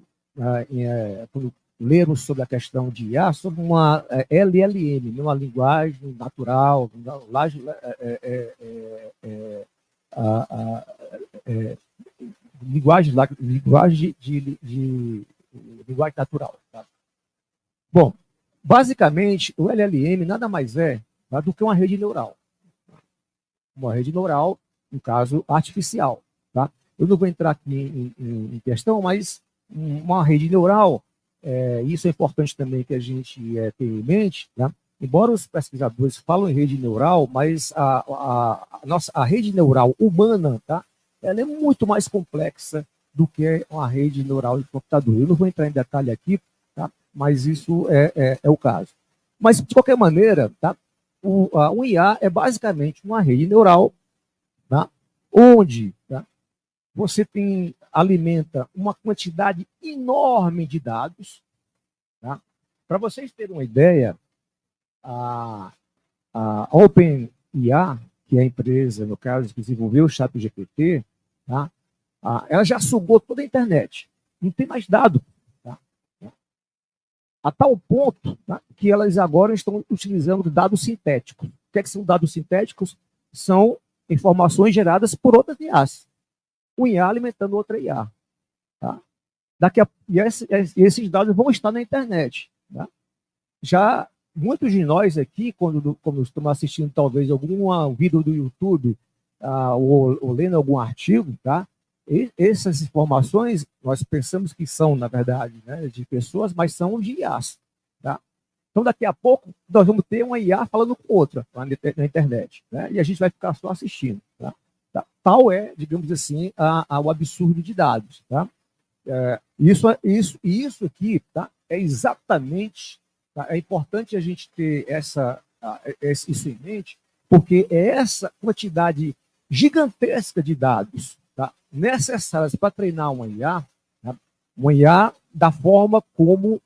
quando leram sobre a questão de IA, sobre uma LLM, uma linguagem natural, linguagem natural. Tá? Bom, basicamente, o LLM nada mais é, tá, do que uma rede neural. Uma rede neural, no caso, artificial. Tá? Eu não vou entrar aqui em questão, mas uma rede neural, isso é importante também que a gente tenha em mente, né? Embora os pesquisadores falam em rede neural, mas a rede neural humana, tá? Ela é muito mais complexa do que uma rede neural de computador. Eu não vou entrar em detalhe aqui, tá? Mas isso é o caso. Mas, de qualquer maneira, tá? O IA é basicamente uma rede neural, tá? Onde, tá, você alimenta uma quantidade enorme de dados. Tá? Para vocês terem uma ideia, a OpenIA, que é a empresa, no caso, que desenvolveu o ChatGPT, tá? Ela já sugou toda a internet. Não tem mais dado. Tá? A tal ponto, tá, que elas agora estão utilizando dados sintéticos. O que são dados sintéticos? São informações geradas por outras IAs. Um IA alimentando outra IA. Tá? Esses dados vão estar na internet. Tá? Já muitos de nós aqui, quando estamos assistindo talvez algum vídeo do YouTube ou lendo algum artigo, tá? Essas informações nós pensamos que são, na verdade, né, de pessoas, mas são de IAs. Tá? Então, daqui a pouco, nós vamos ter uma IA falando com outra na internet. Né? E a gente vai ficar só assistindo. Tá? Tal é, digamos assim, o absurdo de dados. Tá? Isso aqui, tá, é exatamente, tá, é importante a gente ter isso em mente, porque é essa quantidade gigantesca de dados, tá, necessárias para treinar uma IA, tá, uma IA da forma como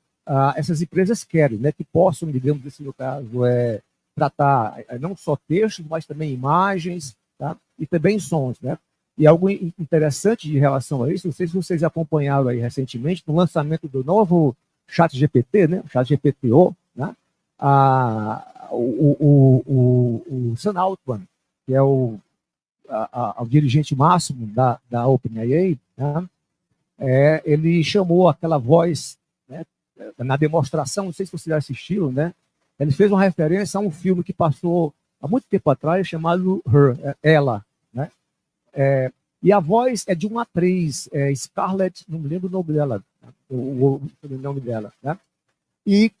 essas empresas querem, né, que possam, digamos assim, no caso, tratar não só textos, mas também imagens, tá, e também sons, né? E algo interessante de relação a isso, não sei se vocês acompanharam aí recentemente, no lançamento do novo ChatGPT, né? O ChatGPT-O, né? O Sam Altman, que é o dirigente máximo da OpenAI, né? Ele chamou aquela voz, né, na demonstração, não sei se vocês assistiram, né? Ele fez uma referência a um filme que passou há muito tempo atrás, chamado Her, Ela, né? E a voz é de uma atriz, Scarlett, não me lembro o nome dela, o nome dela, né? E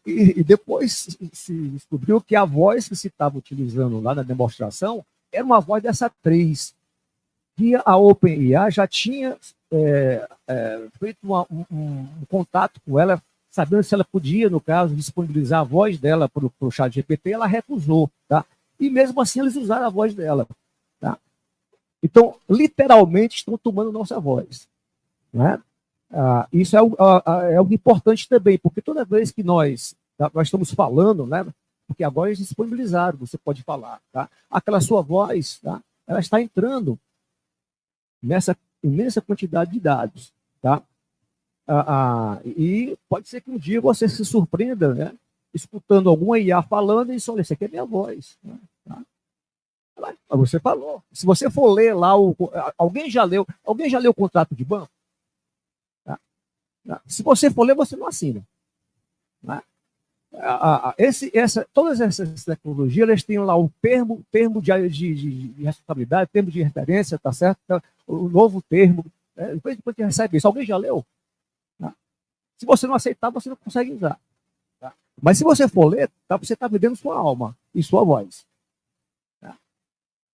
depois se descobriu que a voz que se estava utilizando lá na demonstração era uma voz dessa atriz, que a OpenAI já tinha feito um contato com ela, sabendo se ela podia, no caso, disponibilizar a voz dela para o ChatGPT, ela recusou, tá? E mesmo assim eles usaram a voz dela. Tá? Então, literalmente, estão tomando nossa voz. Né? Isso é algo importante também, porque toda vez que nós estamos falando, né, porque agora eles disponibilizaram, você pode falar, tá? Aquela sua voz, tá? Ela está entrando nessa imensa quantidade de dados. Tá? E pode ser que um dia você se surpreenda, né, escutando alguma IA falando e só, olha, isso aqui é minha voz. Né? Tá? Mas você falou. Se você for ler lá, alguém já leu o contrato de banco? Tá? Se você for ler, você não assina. Né? Todas essas tecnologias, elas têm lá o termo de responsabilidade, termo de referência, tá certo? Então, o novo termo. Depois você recebe isso. Alguém já leu? Tá? Se você não aceitar, você não consegue usar. Tá? Mas se você for ler, você está vendendo sua alma e sua voz. Tá?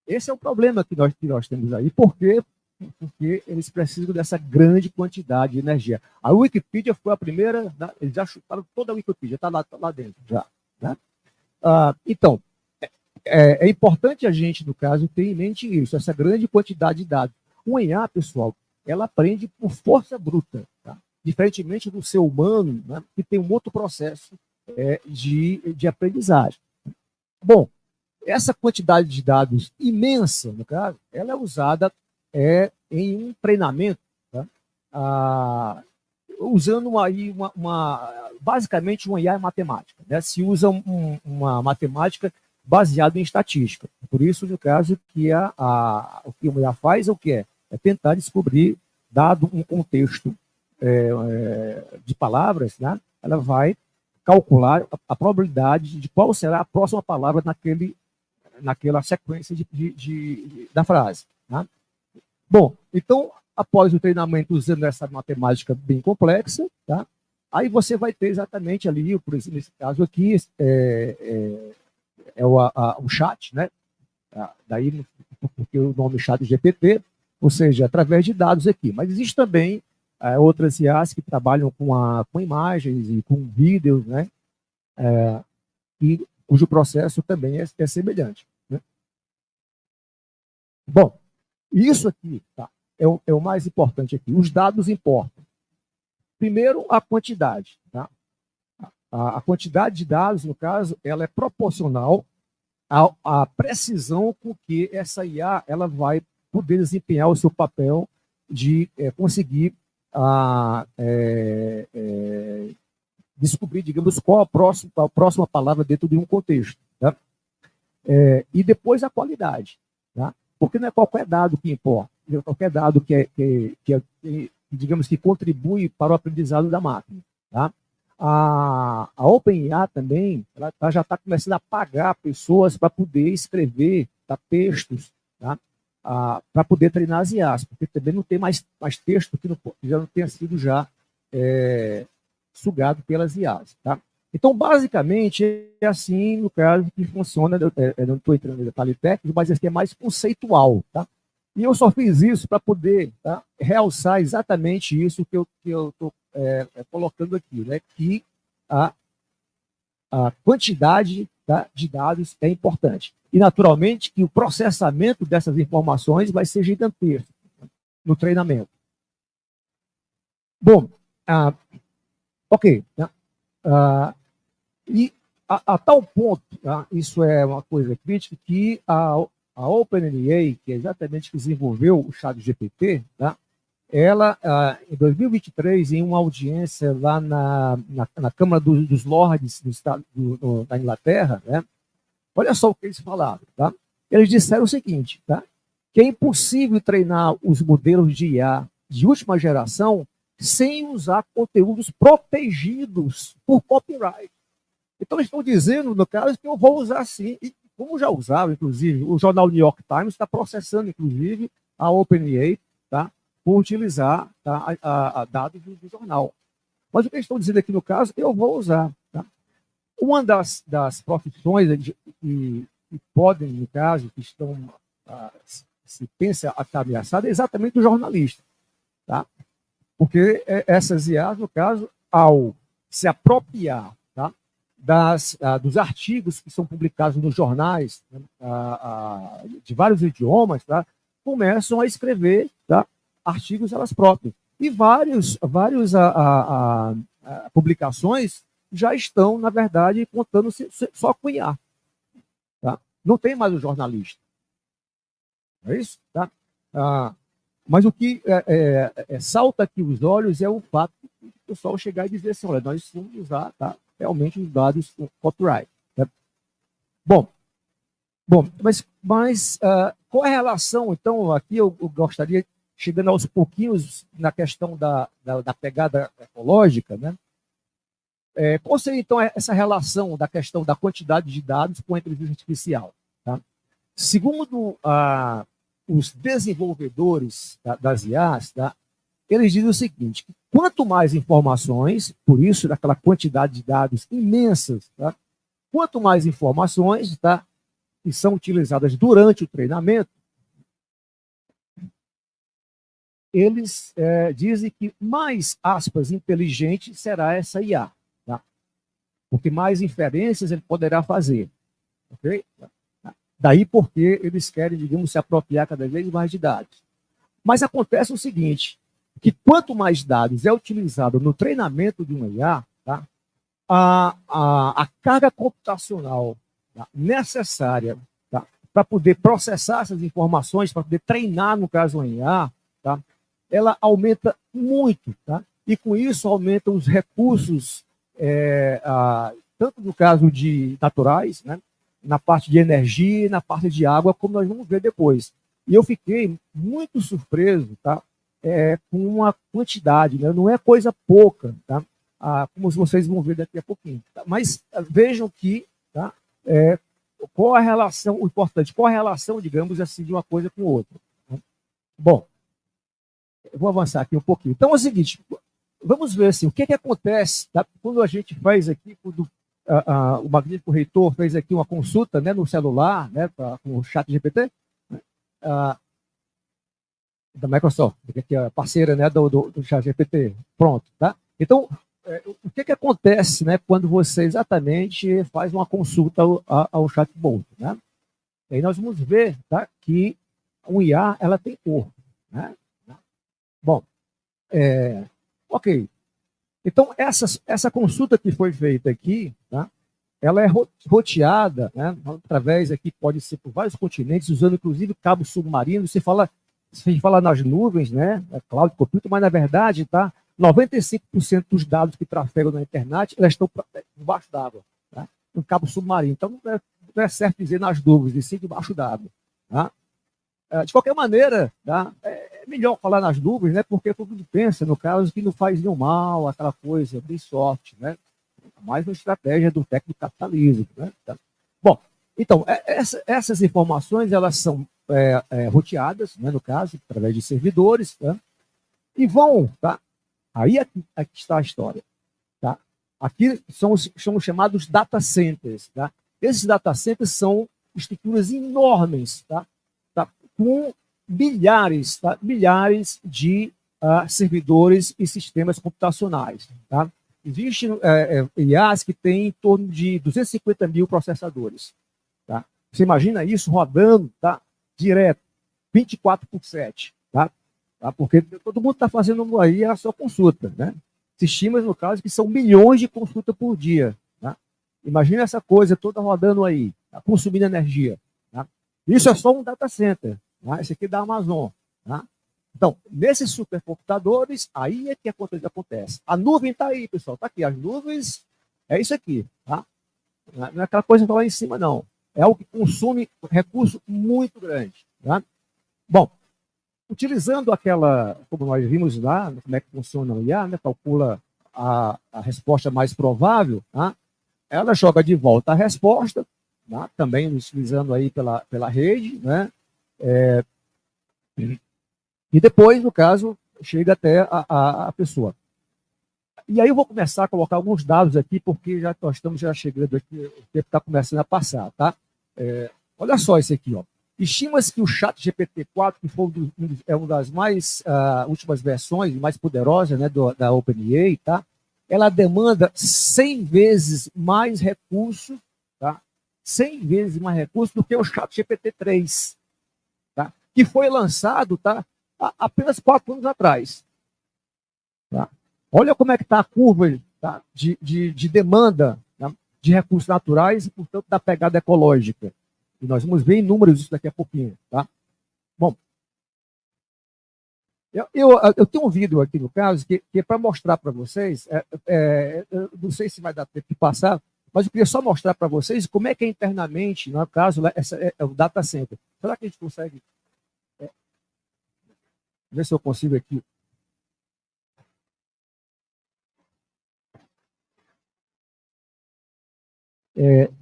Esse é o problema que nós temos aí. Por quê? Porque eles precisam dessa grande quantidade de energia. A Wikipedia foi a primeira, né? Eles já chutaram toda a Wikipedia, está lá dentro já. Né? Então, é importante a gente, no caso, ter em mente isso, essa grande quantidade de dados. O IA, pessoal, ela aprende por força bruta, tá? Diferentemente do ser humano, né, que tem um outro processo de aprendizagem. Bom, essa quantidade de dados imensa, no caso, ela é usada em um treinamento, tá? Usando aí basicamente uma IA matemática. Né? Se usa uma matemática baseada em estatística. Por isso, no caso, que o que uma IA faz é o que é? É tentar descobrir, dado um contexto de palavras, né? Ela vai calcular a probabilidade de qual será a próxima palavra naquela sequência da frase. Né? Bom, então, após o treinamento usando essa matemática bem complexa, tá? Aí você vai ter exatamente ali, por exemplo, nesse caso aqui, o chat, né? Daí, porque o nome chat GPT, ou seja, através de dados aqui. Mas existe também outras IAs que trabalham com imagens e com vídeos, né? Cujo processo também é semelhante. Né? Bom, isso aqui, tá, é o mais importante aqui. Os dados importam. Primeiro, a quantidade. Tá? A quantidade de dados, no caso, ela é proporcional à precisão com que essa IA ela vai poder desempenhar o seu papel de conseguir descobrir, digamos, qual a próxima palavra dentro de um contexto. Tá? E depois a qualidade. Tá? Porque não é qualquer dado que importa, não é qualquer dado que digamos, que contribui para o aprendizado da máquina. Tá? A OpenIA também ela já está começando a pagar pessoas para poder escrever textos, tá? Para poder treinar as IAs, porque também não tem mais texto que já não tenha sido sugado pelas IAs. Tá? Então, basicamente, é assim, no caso, que funciona. Eu não estou entrando em detalhe técnico, mas esse aqui é mais conceitual. Tá? E eu só fiz isso para poder, tá, realçar exatamente isso que eu estou colocando aqui, né? Que a quantidade, tá, de dados é importante. E, naturalmente, que o processamento dessas informações vai ser gigantesco no treinamento. Bom, ok. Né? E a tal ponto, tá, isso é uma coisa crítica, que a OpenAI, que é exatamente que desenvolveu o ChatGPT, tá, ela, em 2023, em uma audiência lá na Câmara dos Lordes da Inglaterra, né, olha só o que eles falaram. Tá? Eles disseram o seguinte, tá, que é impossível treinar os modelos de IA de última geração sem usar conteúdos protegidos por copyright. Então, eles estão dizendo, no caso, que eu vou usar sim, e como já usava, inclusive, o jornal New York Times está processando, inclusive, a OpenAI, tá, por utilizar, tá, a dados do jornal. Mas o que eles estão dizendo aqui, no caso, eu vou usar. Tá? Uma das profissões que podem, no caso, que estão, se pensa a estar ameaçada, é exatamente o jornalista. Tá? Porque essas IAs, no caso, ao se apropriar, tá, dos artigos que são publicados nos jornais, né, de vários idiomas, tá, começam a escrever, tá, artigos elas próprias. E várias publicações já estão, na verdade, contando só com IA. Tá? Não tem mais o jornalista. É isso? Tá? Mas o que salta aqui os olhos é o fato do pessoal chegar e dizer assim, olha, nós vamos usar, tá, realmente os dados com copyright. Né? Bom, mas qual é a relação, então, aqui eu gostaria, chegando aos pouquinhos na questão da pegada ecológica, né? Qual seria, então, essa relação da questão da quantidade de dados com a inteligência artificial? Tá? Segundo os desenvolvedores das IAs, tá, eles dizem o seguinte, que quanto mais informações, por isso, daquela quantidade de dados imensas, tá, quanto mais informações, tá, que são utilizadas durante o treinamento, eles dizem que mais, aspas, inteligente será essa IA, tá? Porque mais inferências ele poderá fazer. Ok? Daí porque eles querem, digamos, se apropriar cada vez mais de dados. Mas acontece o seguinte, que quanto mais dados é utilizado no treinamento de uma IA, tá, a carga computacional, tá, necessária, tá, para poder processar essas informações, para poder treinar, no caso, uma IA, tá, ela aumenta muito. Tá? E com isso aumentam os recursos, tanto no caso de naturais, né, na parte de energia e na parte de água, como nós vamos ver depois. E eu fiquei muito surpreso, tá, com uma quantidade, né, não é coisa pouca, tá, como vocês vão ver daqui a pouquinho. Tá? Mas vejam que, tá, qual a relação, o importante, qual a relação, digamos assim, de uma coisa com outra. Tá? Bom, eu vou avançar aqui um pouquinho. Então é o seguinte, vamos ver assim, o que acontece, tá, quando a gente faz aqui, quando o magnífico reitor fez aqui uma consulta, né, no celular, né, com o ChatGPT, né, da Microsoft, que é parceira, né, do ChatGPT. Pronto, tá? Então, o que acontece, né, quando você exatamente faz uma consulta ao chatbot, né? E aí nós vamos ver, tá, que um IA ela tem cor, né? Bom, ok. Então, essa consulta que foi feita aqui, tá, ela é roteada, né, através aqui, pode ser por vários continentes, usando inclusive cabos submarinos. Você fala nas nuvens, né, cloud computing, mas na verdade, tá, 95% dos dados que trafegam na internet, elas estão debaixo d'água, tá, um cabo submarino. Então, não é certo dizer nas nuvens, e sim debaixo d'água. Tá? De qualquer maneira, tá, é melhor falar nas nuvens, né, porque todo mundo pensa, no caso, que não faz nenhum mal, aquela coisa, bem sorte, né? Mais uma estratégia do técnico capitalismo. Né? Tá? Bom, então, essas informações, elas são roteadas, né, no caso, através de servidores, tá? E vão, tá? Aí aqui está a história. Tá? Aqui são os chamados data centers. Tá? Esses data centers são estruturas enormes, tá? Com milhares, tá? Milhares de servidores e sistemas computacionais. Tá? Existem IAs que têm em torno de 250 mil processadores. Tá? Você imagina isso rodando, tá, direto, 24/7. Tá? Porque todo mundo está fazendo aí a sua consulta. Né? Se estima, no caso, que são milhões de consultas por dia. Tá? Imagina essa coisa toda rodando aí, tá? Consumindo energia. Tá? Isso é só um data center. Tá? Esse aqui é da Amazon. Tá? Então, nesses supercomputadores, aí é que acontece. A nuvem está aí, pessoal. Está aqui. As nuvens é isso aqui. Tá? Não é aquela coisa que está lá em cima, não. É algo que consome recurso muito grande. Tá? Bom, utilizando aquela, como nós vimos lá, como é que funciona o IA, né? Calcula a resposta mais provável, tá? Ela joga de volta a resposta, tá? Também utilizando aí pela rede, né? E depois, no caso, chega até a pessoa. E aí eu vou começar a colocar alguns dados aqui, porque nós estamos chegando aqui, o tempo está começando a passar, tá? Olha só esse aqui, ó. Estima-se que o ChatGPT-4, que foi uma das mais últimas versões, mais poderosas, né, da OpenAI, tá? Ela demanda 100 vezes mais recursos, tá? 100 vezes mais recursos do que o ChatGPT-3, tá? Que foi lançado, tá, apenas 4 anos atrás. Tá? Olha como é que está a curva, tá, de demanda, tá, de recursos naturais e, portanto, da pegada ecológica. E nós vamos ver em números isso daqui a pouquinho. Tá? Bom, Eu tenho um vídeo aqui, no caso, que é para mostrar para vocês, não sei se vai dar tempo de passar, mas eu queria só mostrar para vocês como é que é internamente, no caso, é o data center. Será que a gente consegue? Ver se eu consigo aqui.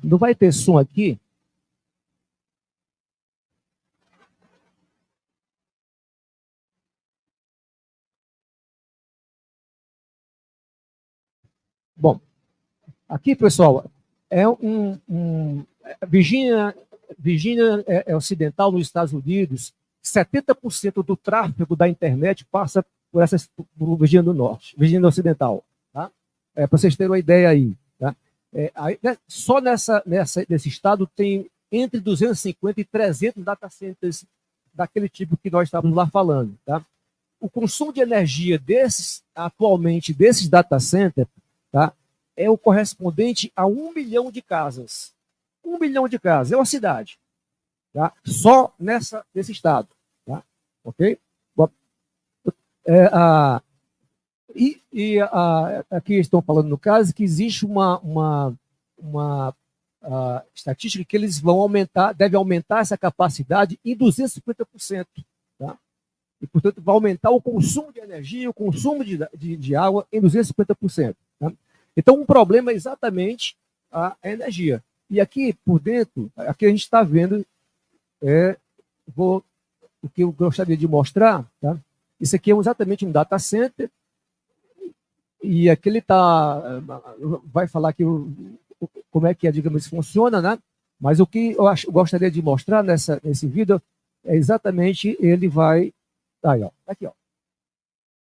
Não vai ter som aqui. Bom, aqui, pessoal, Virgínia Ocidental, nos Estados Unidos, 70% do tráfego da internet passa por Virgínia do Norte, Virgínia Ocidental. Tá? Para vocês terem uma ideia aí. Tá? Só nesse estado tem entre 250 e 300 data centers daquele tipo que nós estávamos lá falando. Tá? O consumo de energia atualmente desses data centers, tá? É o correspondente a 1 milhão de casas. 1 milhão de casas, é uma cidade. Tá? Só nesse estado. Tá? Ok? Bom, aqui estão falando no caso que existe uma estatística que eles devem aumentar essa capacidade em 250%. Tá? E, portanto, vai aumentar o consumo de energia, o consumo de água em 250%. Tá? Então, um problema é exatamente a energia. E aqui, por dentro, aqui a gente está vendo o que eu gostaria de mostrar. Tá? Isso aqui é exatamente um data center. E aqui ele vai falar aqui como é que, digamos, funciona, né? Mas o que eu gostaria de mostrar nesse vídeo é exatamente, ele vai... Aí, ó, aqui, ó.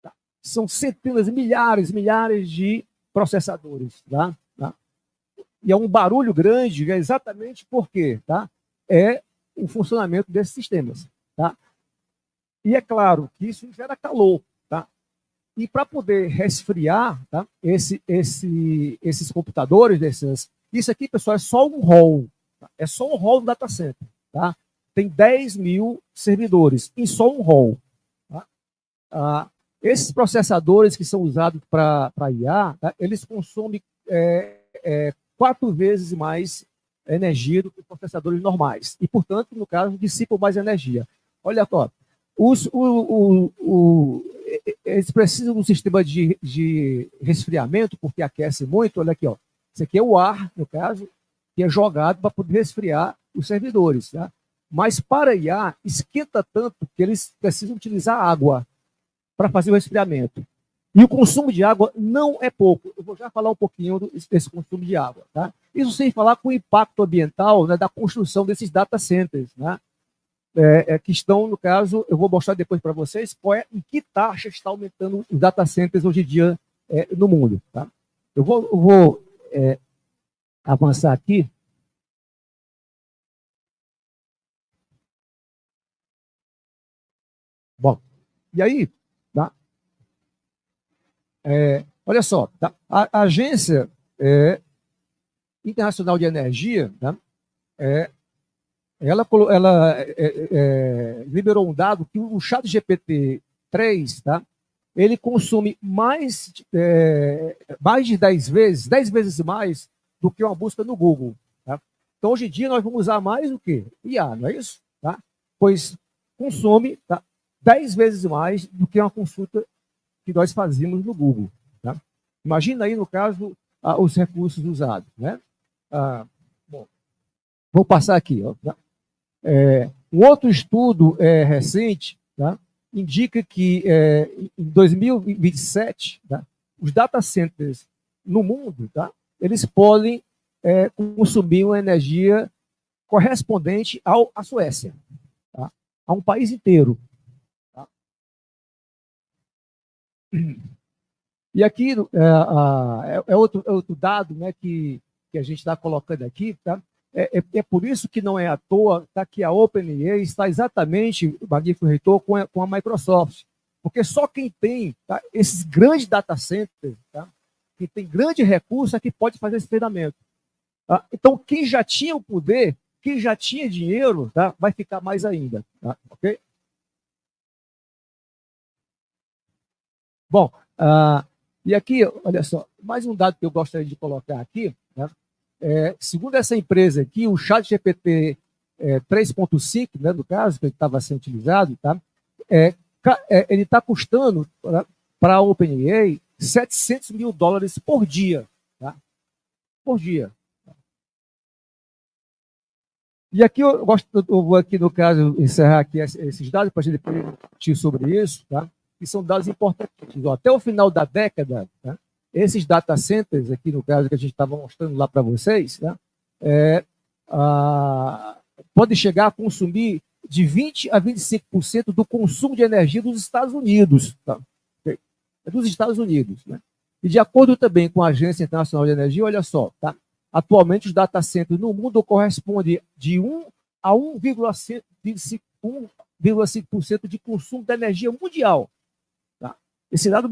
Tá. São centenas, milhares de processadores, tá? E é um barulho grande, exatamente por quê? Tá? É o funcionamento desses sistemas. Tá? E é claro que isso gera calor. Tá? E para poder resfriar, tá? Esses computadores, isso aqui, pessoal, é só um hall. Tá? É só um hall do data center. Tá? Tem 10 mil servidores em só um hall. Tá? Esses processadores que são usados para IA, tá? Eles consomem 4 vezes mais energia do que processadores normais. E, portanto, no caso, dissipam mais energia. Olha só, eles precisam de um sistema de resfriamento, porque aquece muito. Olha aqui, ó. Isso aqui é o ar, no caso, que é jogado para poder resfriar os servidores. Tá? Mas para IA, esquenta tanto que eles precisam utilizar água para fazer o resfriamento. E o consumo de água não é pouco. Eu vou já falar um pouquinho desse consumo de água. Tá? Isso sem falar com o impacto ambiental, né, da construção desses data centers, né, que estão, no caso, eu vou mostrar depois para vocês em que taxa está aumentando os data centers hoje em dia no mundo. Tá? Eu vou avançar aqui. Bom, e aí, tá? Olha só, tá? A Agência Internacional de Energia, tá? Ela liberou um dado que o ChatGPT-3, tá? Ele consome mais de 10 vezes mais do que uma busca no Google. Tá? Então, hoje em dia, nós vamos usar mais o quê? IA, não é isso? Tá? Pois consome, tá, 10 vezes mais do que uma consulta que nós fazíamos no Google. Tá? Imagina aí, no caso, os recursos usados. Né? Bom, vou passar aqui. Ó, tá? Um outro estudo recente, tá, indica que em 2027, tá, os data centers no mundo, tá, eles podem consumir uma energia correspondente à Suécia, tá, a um país inteiro. Tá. E aqui outro dado, né, que a gente está colocando aqui, tá? É por isso que não é à toa, tá, que a OpenAI está exatamente, magnífico reitor, com a Microsoft. Porque só quem tem, tá, esses grandes data centers, tá, que tem grande recurso, é que pode fazer esse treinamento. Tá? Então, quem já tinha o poder, quem já tinha dinheiro, tá, vai ficar mais ainda. Tá? Ok? Bom, e aqui, olha só, mais um dado que eu gostaria de colocar aqui, né? Segundo essa empresa aqui, o ChatGPT 3.5, né, no caso, que estava sendo utilizado, tá? Ele está custando para a OpenAI $700 mil por dia, tá? Por dia. E aqui eu vou aqui, no caso, encerrar aqui esses dados para a gente discutir sobre isso, tá? Que são dados importantes. Até o final da década, tá? Esses data centers aqui, no caso, que a gente estava mostrando lá para vocês, tá? Pode chegar a consumir de 20% a 25% do consumo de energia dos Estados Unidos. Tá? Dos Estados Unidos. Né? E de acordo também com a Agência Internacional de Energia, olha só, tá? Atualmente os data centers no mundo correspondem de 1 a 1,5% de consumo da energia mundial. Tá? Esse dado,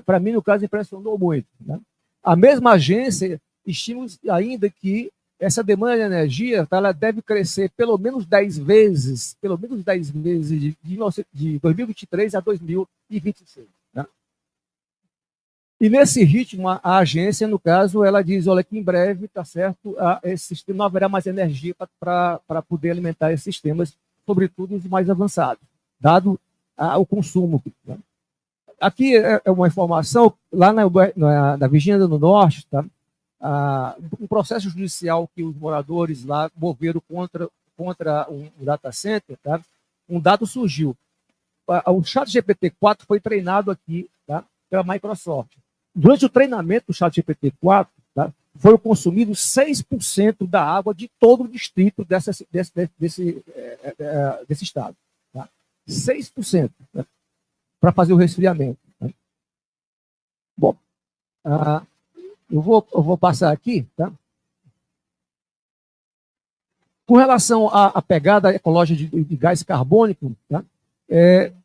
para mim, no caso, impressionou muito. Né? A mesma agência estima ainda que essa demanda de energia, tá, ela deve crescer pelo menos 10 vezes de 2023 a 2026. Tá? E nesse ritmo, a agência, no caso, ela diz, olha, que em breve, tá certo, esse sistema não haverá mais energia para poder alimentar esses sistemas, sobretudo os mais avançados, dado o consumo. Né? Aqui é uma informação, lá na Virgínia do Norte, tá? Um processo judicial que os moradores lá moveram contra um data center, tá? Um dado surgiu. O ChatGPT-4 foi treinado aqui, tá? Pela Microsoft. Durante o treinamento do ChatGPT-4, tá? Foram consumidos 6% da água de todo o distrito desse estado. Tá? 6%, né? Para fazer o resfriamento. Tá? Bom, eu vou passar aqui, tá? Com relação à pegada ecológica de gás carbônico, tá?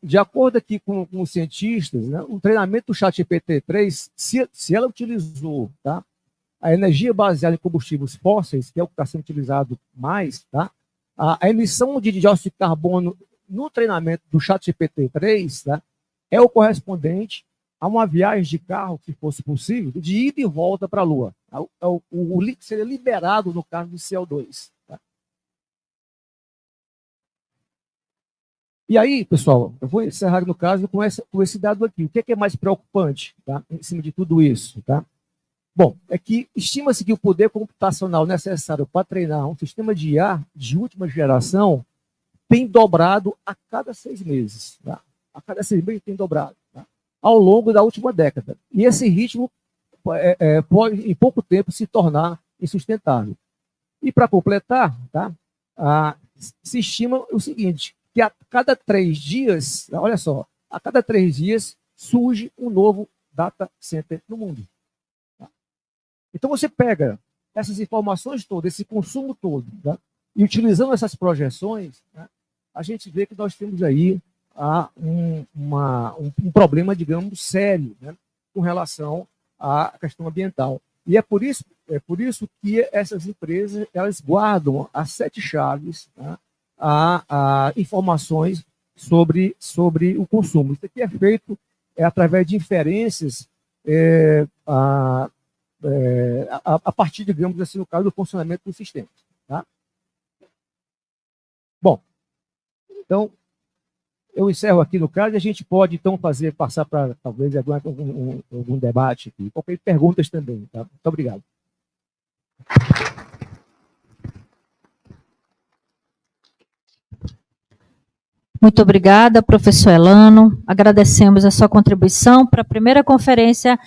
De acordo aqui com os cientistas, né, o treinamento do ChatGPT-3, se ela utilizou, tá, a energia baseada em combustíveis fósseis, que é o que está sendo utilizado mais, tá, a emissão de dióxido de carbono no treinamento do ChatGPT-3, tá, é o correspondente a uma viagem de carro, se fosse possível, de ida e volta para a Lua. O seria liberado no caso do CO2. Tá? E aí, pessoal, eu vou encerrar no caso com esse dado aqui. O que é mais preocupante, tá, em cima de tudo isso? Tá? Bom, é que estima-se que o poder computacional necessário para treinar um sistema de IA de última geração tem dobrado a cada 6 meses. Tá? A cada 6 meses tem dobrado. Tá? Ao longo da última década. E esse ritmo pode, em pouco tempo, se tornar insustentável. E, para completar, tá, se estima o seguinte, que a cada 3 dias, olha só, a cada 3 dias surge um novo data center no mundo. Tá? Então, você pega essas informações todas, esse consumo todo, tá? E utilizando essas projeções, tá? A gente vê que nós temos aí um problema, digamos, sério, né, com relação à questão ambiental. E é por isso que essas empresas elas guardam as 7 chaves, tá, a informações sobre o consumo. Isso aqui é feito através de inferências a partir, digamos assim, no caso do funcionamento do sistema. Tá? Bom, então, eu encerro aqui no caso e a gente pode, então, passar para, talvez, algum debate aqui. Qualquer perguntas também. Tá? Muito obrigado. Muito obrigada, professor Elano. Agradecemos a sua contribuição para a primeira conferência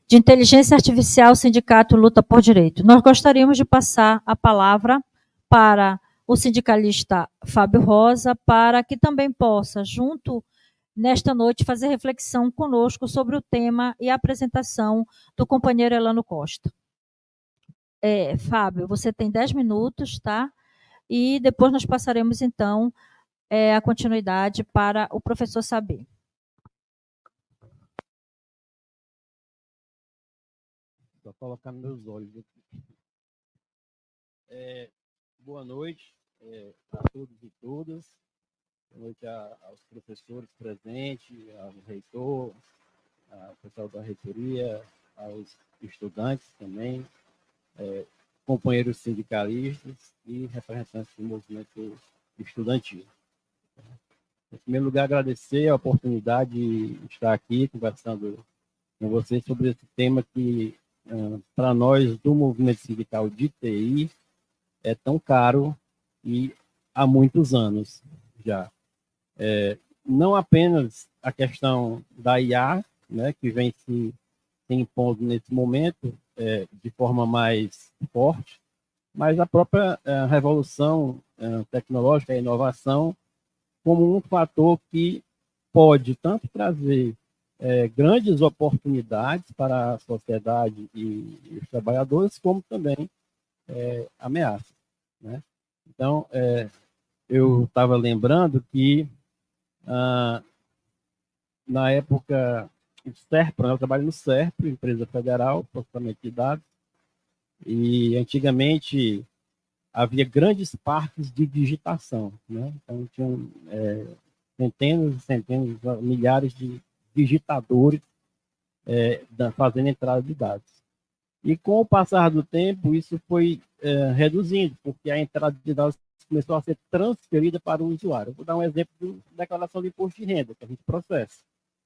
de Inteligência Artificial Sindicato Luta por Direito. Nós gostaríamos de passar a palavra para o sindicalista Fábio Rosa, para que também possa, junto nesta noite, fazer reflexão conosco sobre o tema e a apresentação do companheiro Elano Costa. Fábio, você tem 10 minutos, tá? E depois nós passaremos, então, a continuidade para o professor saber. Vou colocar meus olhos aqui. Boa noite a todos e todas. Boa noite aos professores presentes, ao reitor, ao pessoal da reitoria, aos estudantes também, companheiros sindicalistas e representantes do movimento estudantil. Em primeiro lugar, agradecer a oportunidade de estar aqui conversando com vocês sobre esse tema que, para nós, do movimento sindical de TI, é tão caro e há muitos anos já. Não apenas a questão da IA, né, que vem se impondo nesse momento de forma mais forte, mas a própria revolução tecnológica, a inovação, como um fator que pode tanto trazer grandes oportunidades para a sociedade e os trabalhadores, como também ameaças, né? Então, eu estava lembrando que, na época, o SERPRO, eu trabalho no SERPRO, empresa federal, processamento de dados, e antigamente havia grandes parques de digitação, né? Então, tinham centenas e centenas, milhares de digitadores fazendo entrada de dados. E com o passar do tempo, isso foi reduzindo, porque a entrada de dados começou a ser transferida para o usuário. Eu vou dar um exemplo da declaração de imposto de renda, que a gente processa.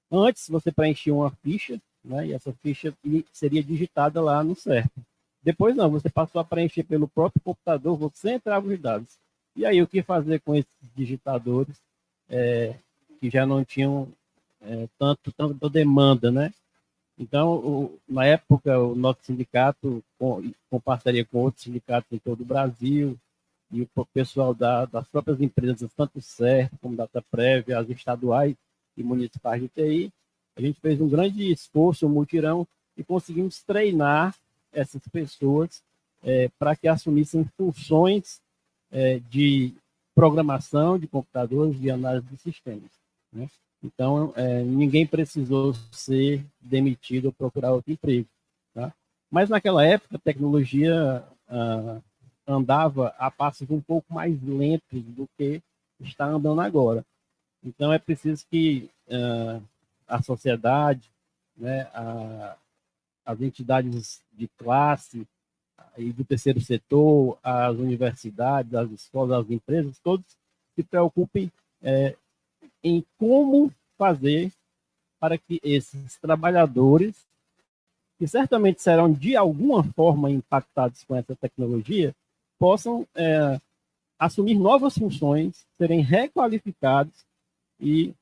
Antes, você preenchia uma ficha, né, e essa ficha seria digitada lá no SERPRO. Depois, não, você passou a preencher pelo próprio computador, você entrava os dados. E aí, o que fazer com esses digitadores que já não tinham tanta demanda, né? Então, na época, o nosso sindicato, com parceria com outros sindicatos em todo o Brasil, e o pessoal das próprias empresas, tanto o SERPRO como Dataprev, as estaduais e municipais de TI, a gente fez um grande esforço, um mutirão, e conseguimos treinar essas pessoas para que assumissem funções de programação de computadores, de análise de sistemas, né? Então, ninguém precisou ser demitido ou procurar outro emprego, tá? Mas naquela época, a tecnologia andava a passos um pouco mais lentos do que está andando agora. Então, é preciso que a sociedade, né, as entidades de classe e do terceiro setor, as universidades, as escolas, as empresas, todos se preocupem em como fazer para que esses trabalhadores, que certamente serão de alguma forma impactados com essa tecnologia, possam assumir novas funções, serem requalificados e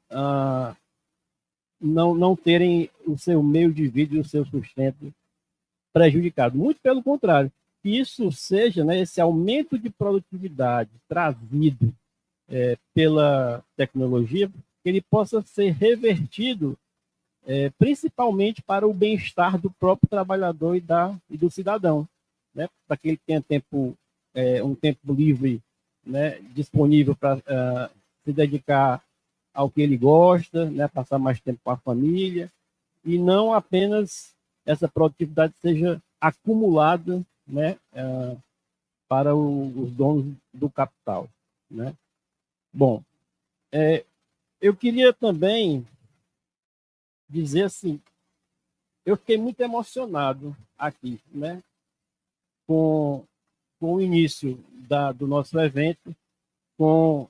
não terem o seu meio de vida e o seu sustento prejudicado. Muito pelo contrário, que isso seja, né, esse aumento de produtividade trazido pela tecnologia, que ele possa ser revertido principalmente para o bem-estar do próprio trabalhador e do cidadão, né, para que ele tenha um tempo livre, né, disponível para se dedicar ao que ele gosta, né, passar mais tempo com a família, e não apenas essa produtividade seja acumulada, né, para os donos do capital, né? Bom, eu queria também dizer assim, eu fiquei muito emocionado aqui, né, com o início do nosso evento, com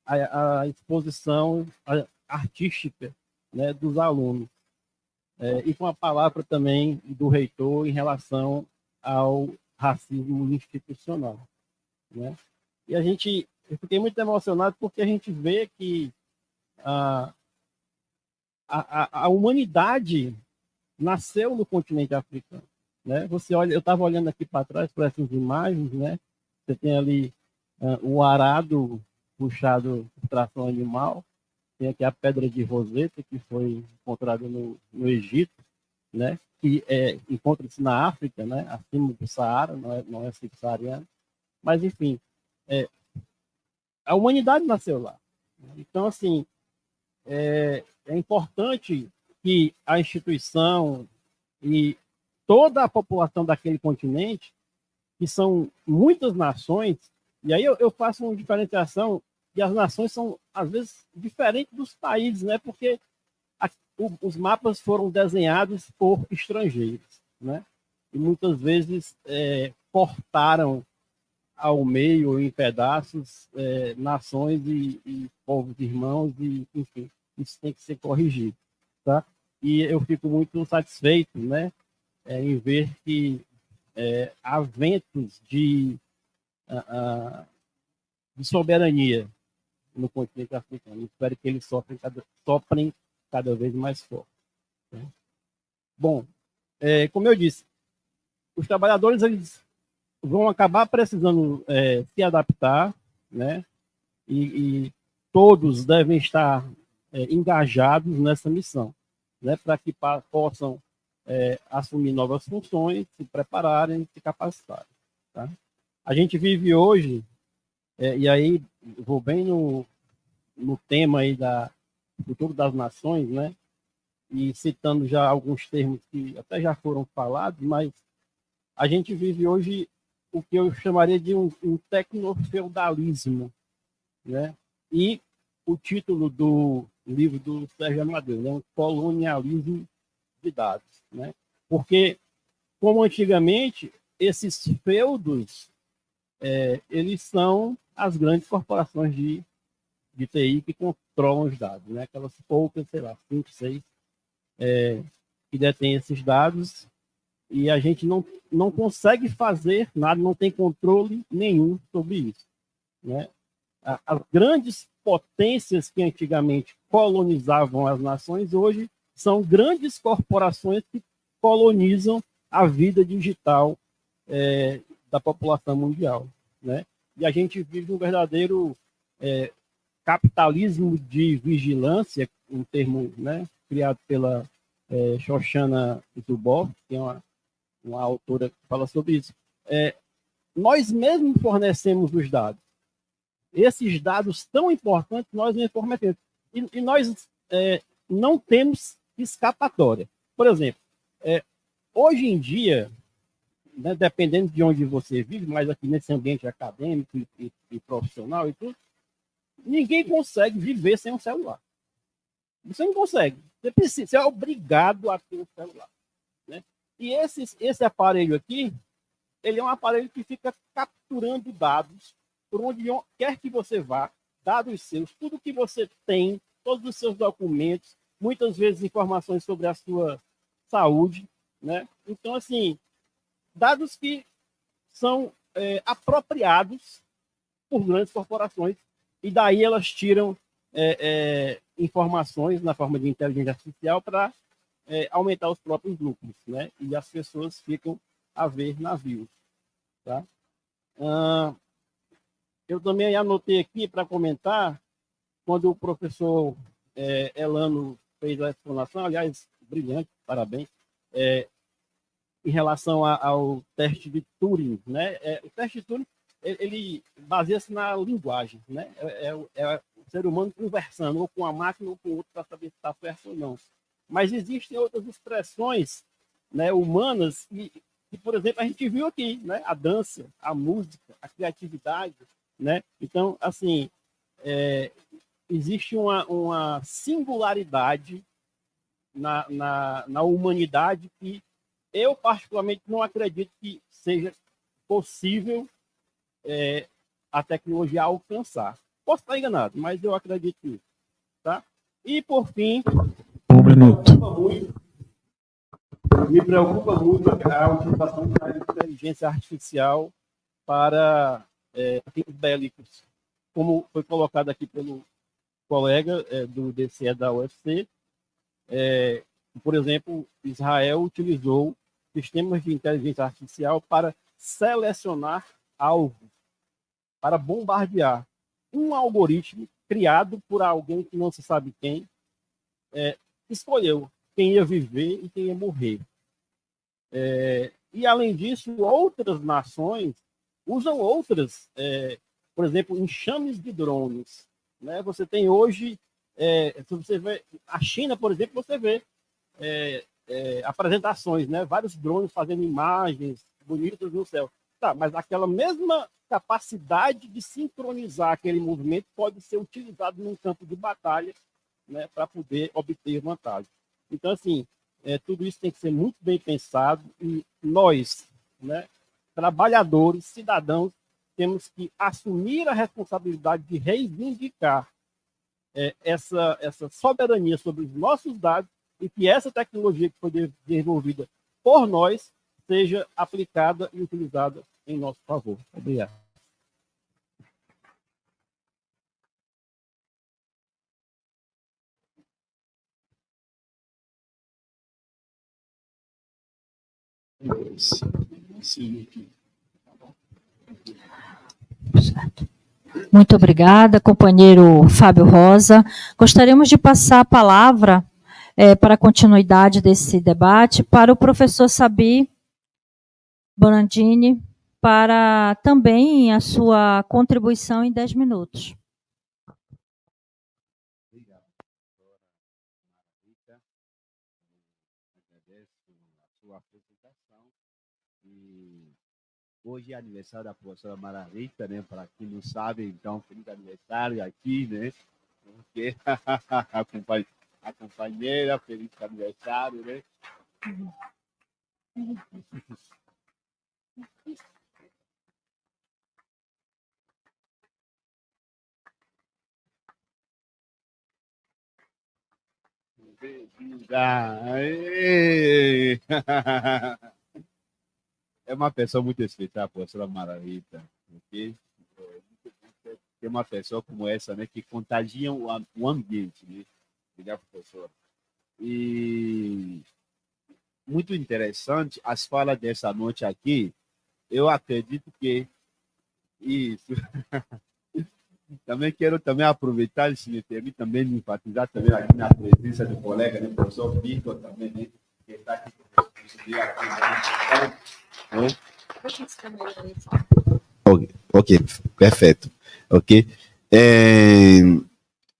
a exposição artística, né, dos alunos, e com a palavra também do reitor em relação ao racismo institucional, né? E eu fiquei muito emocionado porque a gente vê que a humanidade nasceu no continente africano, né? Você olha, eu estava olhando aqui para trás para essas imagens, né? Você tem ali o arado puxado por tração animal, tem aqui a pedra de Roseta, que foi encontrada no Egito, né? Que encontra-se na África, né? Acima do Saara, não é subsaariano, mas enfim, a humanidade nasceu lá. Então, assim, é importante que a instituição e toda a população daquele continente, que são muitas nações, e aí eu faço uma diferenciação, e as nações são às vezes, diferente dos países, né? Porque os mapas foram desenhados por estrangeiros, né? E muitas vezes cortaram ao meio, em pedaços, nações e povos irmãos, e, enfim, isso tem que ser corrigido, tá? E eu fico muito satisfeito, né, em ver que há ventos de soberania no continente africano. Espero que eles soprem cada vez mais forte. Né? Bom, como eu disse, os trabalhadores eles vão acabar precisando se adaptar, né? E todos devem estar engajados nessa missão, né? Para que possam assumir novas funções, se prepararem, se capacitarem. Tá? A gente vive hoje, e aí vou bem no tema aí do futuro das nações, né? E citando já alguns termos que até já foram falados, mas a gente vive hoje o que eu chamaria de um tecnofeudalismo, né? E o título do livro do Sérgio Amadeu, né? Um colonialismo de dados, né? Porque, como antigamente, esses feudos, eles são as grandes corporações de TI que controlam os dados, né? Aquelas poucas, sei lá, 5, 6, que detêm esses dados, e a gente não consegue fazer nada, não tem controle nenhum sobre isso, né? As grandes potências que antigamente colonizavam as nações, hoje são grandes corporações que colonizam a vida digital da população mundial, né? E a gente vive um verdadeiro capitalismo de vigilância, um termo, né, criado pela Shoshana Zuboff, que é uma autora que fala sobre isso. Nós mesmos fornecemos os dados. Esses dados tão importantes nós não fornecemos. E nós não temos escapatória. Por exemplo, hoje em dia, né, dependendo de onde você vive, mas aqui nesse ambiente acadêmico e profissional e tudo, ninguém consegue viver sem um celular. Você não consegue. Você é obrigado a ter um celular. Né? E esse aparelho aqui, ele é um aparelho que fica capturando dados por onde quer que você vá, dados seus, tudo que você tem, todos os seus documentos, muitas vezes informações sobre a sua saúde, né? Então, assim, dados que são apropriados por grandes corporações, e daí elas tiram informações na forma de inteligência artificial para aumentar os próprios lucros, né? E as pessoas ficam a ver navios. Tá? Eu também anotei aqui para comentar, quando o professor Elano fez a explanação, aliás, brilhante, parabéns, em relação ao teste de Turing, né? O teste de Turing, ele baseia-se na linguagem, né? É o ser humano conversando, ou com a máquina ou com o outro, para saber se está certo ou não. Mas existem outras expressões, né, humanas, e, por exemplo, a gente viu aqui, né? A dança, a música, a criatividade, né? Então, assim, existe uma singularidade na humanidade que eu, particularmente, não acredito que seja possível a tecnologia alcançar. Posso estar enganado, mas eu acredito nisso. Tá? E, por fim, me preocupa muito a utilização da inteligência artificial para fins bélicos, como foi colocado aqui pelo colega do DCE da UFC. Por exemplo, Israel utilizou sistemas de inteligência artificial para selecionar alvos, para bombardear. Um algoritmo criado por alguém que não se sabe quem escolheu quem ia viver e quem ia morrer. E, além disso, outras nações usam outras, por exemplo, enxames de drones. Né? Você tem hoje, se você vê, a China, por exemplo, você vê apresentações, né? Vários drones fazendo imagens bonitas no céu. Tá, mas aquela mesma capacidade de sincronizar aquele movimento pode ser utilizado num campo de batalha, né, para poder obter vantagem. Então, assim, tudo isso tem que ser muito bem pensado e nós, né, trabalhadores, cidadãos, temos que assumir a responsabilidade de reivindicar essa soberania sobre os nossos dados e que essa tecnologia que foi desenvolvida por nós seja aplicada e utilizada em nosso favor. Obrigado. Muito obrigada, companheiro Fábio Rosa. Gostaríamos de passar a palavra para a continuidade desse debate para o professor Sabir Bonandini, para também a sua contribuição em 10 minutos. Obrigado, professora Rita. Agradeço a sua apresentação. E hoje é aniversário da professora Mara Rita, né? Para quem não sabe, então, feliz aniversário aqui, né? Porque a companheira, feliz aniversário, né? É uma pessoa muito especial, a professora Mara Rita, okay? Tem uma pessoa como essa, né, que contagia o ambiente, né? Obrigado, professora. E muito interessante as falas dessa noite aqui. Eu acredito que isso. Também quero aproveitar, se me permite, também me enfatizar também aqui na presença do colega, né, professor Vitor, também, né, que está aqui conosco. Ok, perfeito. Ok.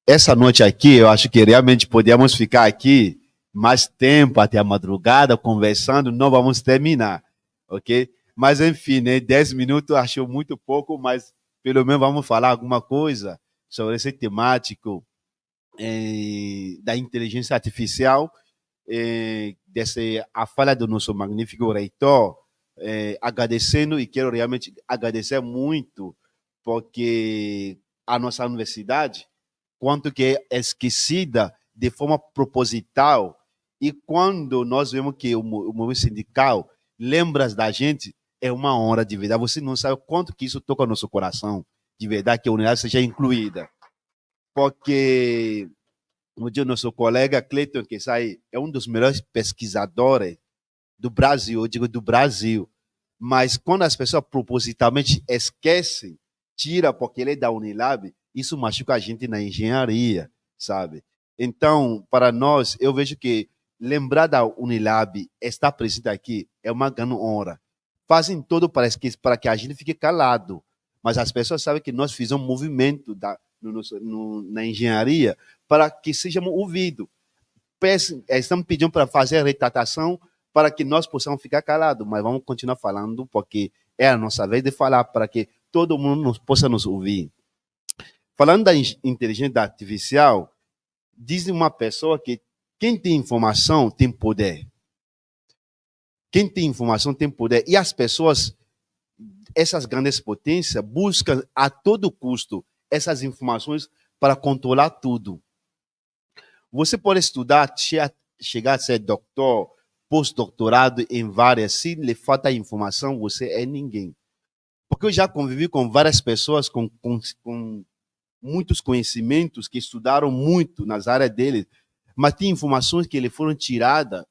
Essa noite aqui, eu acho que realmente podíamos ficar aqui mais tempo até a madrugada conversando, não vamos terminar, ok? Mas enfim, né, 10 minutos acho muito pouco, mas pelo menos vamos falar alguma coisa sobre esse temático da inteligência artificial, a fala do nosso magnífico reitor, agradecendo, e quero realmente agradecer muito, porque a nossa universidade, quanto que é esquecida de forma proposital, e quando nós vemos que o movimento sindical lembra da gente, é uma honra de verdade. Você não sabe o quanto que isso toca no nosso coração, de verdade, que a unidade seja incluída. Porque no dia, nosso colega Cleiton, que sai, é um dos melhores pesquisadores do Brasil, eu digo do Brasil. Mas quando as pessoas propositalmente esquecem, tira porque ele é da Unilab, isso machuca a gente na engenharia, sabe? Então, para nós, eu vejo que lembrar da Unilab, estar presente aqui, é uma grande honra. Fazem tudo para que a gente fique calado, mas as pessoas sabem que nós fizemos um movimento na engenharia para que sejamos ouvidos. Estamos pedindo para fazer a retratação para que nós possamos ficar calados, mas vamos continuar falando porque é a nossa vez de falar para que todo mundo possa nos ouvir. Falando da inteligência artificial, diz uma pessoa que quem tem informação tem poder. Quem tem informação tem poder. E as pessoas, essas grandes potências, buscam a todo custo essas informações para controlar tudo. Você pode estudar, chegar a ser doutor, pós-doutorado em várias, se lhe falta informação, você é ninguém. Porque eu já convivi com várias pessoas com muitos conhecimentos, que estudaram muito nas áreas deles, mas tem informações que lhe foram tiradas.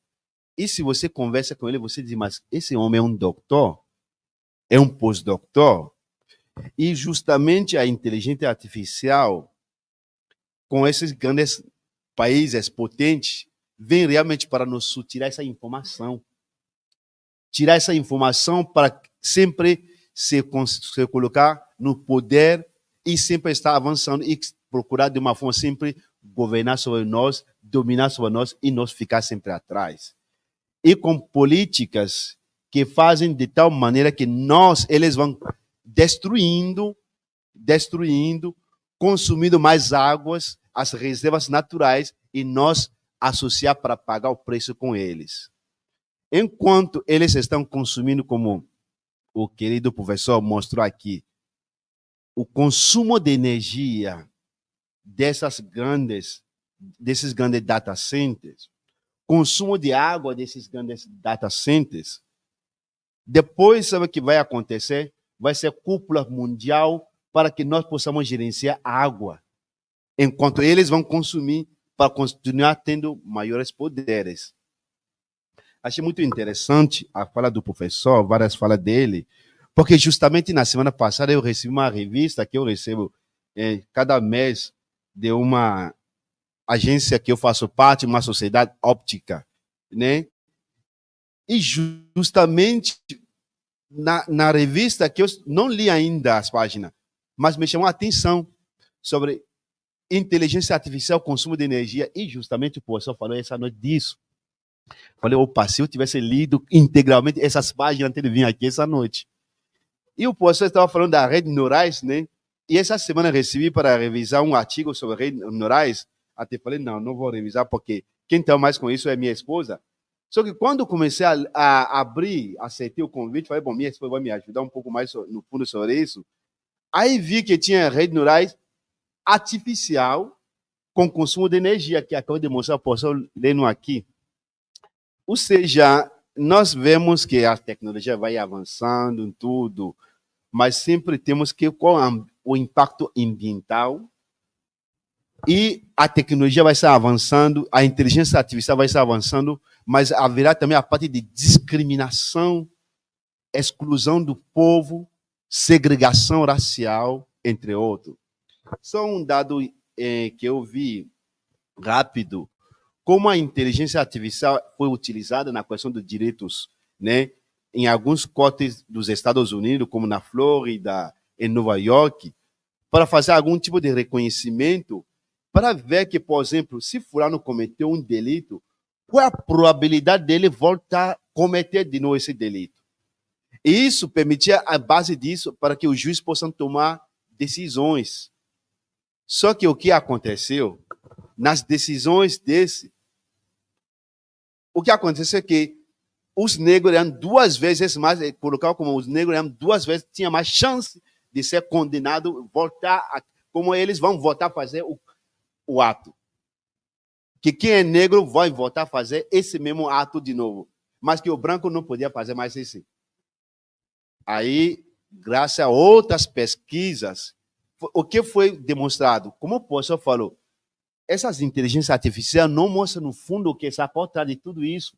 E se você conversa com ele, você diz, mas esse homem é um doutor? É um pós-doutor? E justamente a inteligência artificial, com esses grandes países potentes, vem realmente para nos tirar essa informação. Tirar essa informação para sempre se colocar no poder e sempre estar avançando e procurar de uma forma sempre governar sobre nós, dominar sobre nós e nós ficar sempre atrás. E com políticas que fazem de tal maneira que eles vão destruindo, consumindo mais águas, as reservas naturais, e nós associar para pagar o preço com eles. Enquanto eles estão consumindo, como o querido professor mostrou aqui, o consumo de energia desses grandes data centers, consumo de água desses grandes data centers, depois, sabe o que vai acontecer? Vai ser cúpula mundial para que nós possamos gerenciar a água, enquanto eles vão consumir para continuar tendo maiores poderes. Achei muito interessante a fala do professor, várias falas dele, porque justamente na semana passada eu recebi uma revista que eu recebo cada mês de uma agência que eu faço parte, uma sociedade óptica, né? E justamente na revista, que eu não li ainda as páginas, mas me chamou a atenção sobre inteligência artificial, consumo de energia, e justamente o professor falou essa noite disso. Falei, opa, se eu tivesse lido integralmente essas páginas antes de vir aqui essa noite. E o professor estava falando da rede neurais, né? E essa semana eu recebi para revisar um artigo sobre redes neurais. Até falei, não vou revisar, porque quem está mais com isso é minha esposa. Só que quando comecei a abrir, aceitei o convite, falei, bom, minha esposa vai me ajudar um pouco mais no fundo sobre isso. Aí vi que tinha redes neurais artificial com consumo de energia, que acabou de mostrar o professor lendo aqui. Ou seja, nós vemos que a tecnologia vai avançando em tudo, mas sempre temos que, com o impacto ambiental, e a tecnologia vai estar avançando, a inteligência artificial vai estar avançando, mas haverá também a parte de discriminação, exclusão do povo, segregação racial, entre outros. Só um dado que eu vi rápido, como a inteligência artificial foi utilizada na questão dos direitos, né, em alguns cortes dos Estados Unidos, como na Flórida, em Nova York, para fazer algum tipo de reconhecimento, para ver que, por exemplo, se fulano cometeu um delito, qual é a probabilidade dele voltar a cometer de novo esse delito? E isso permitia a base disso para que os juízes possam tomar decisões. Só que o que aconteceu nas decisões o que aconteceu é que os negros eram 2 vezes mais, colocar como os negros eram 2 vezes, tinha mais chance de ser condenado, como eles vão voltar a fazer o ato. Que quem é negro vai voltar a fazer esse mesmo ato de novo, mas que o branco não podia fazer mais esse. Aí, graças a outras pesquisas, o que foi demonstrado? Como o professor falou, essas inteligências artificiais não mostram, no fundo, o que está por trás de tudo isso.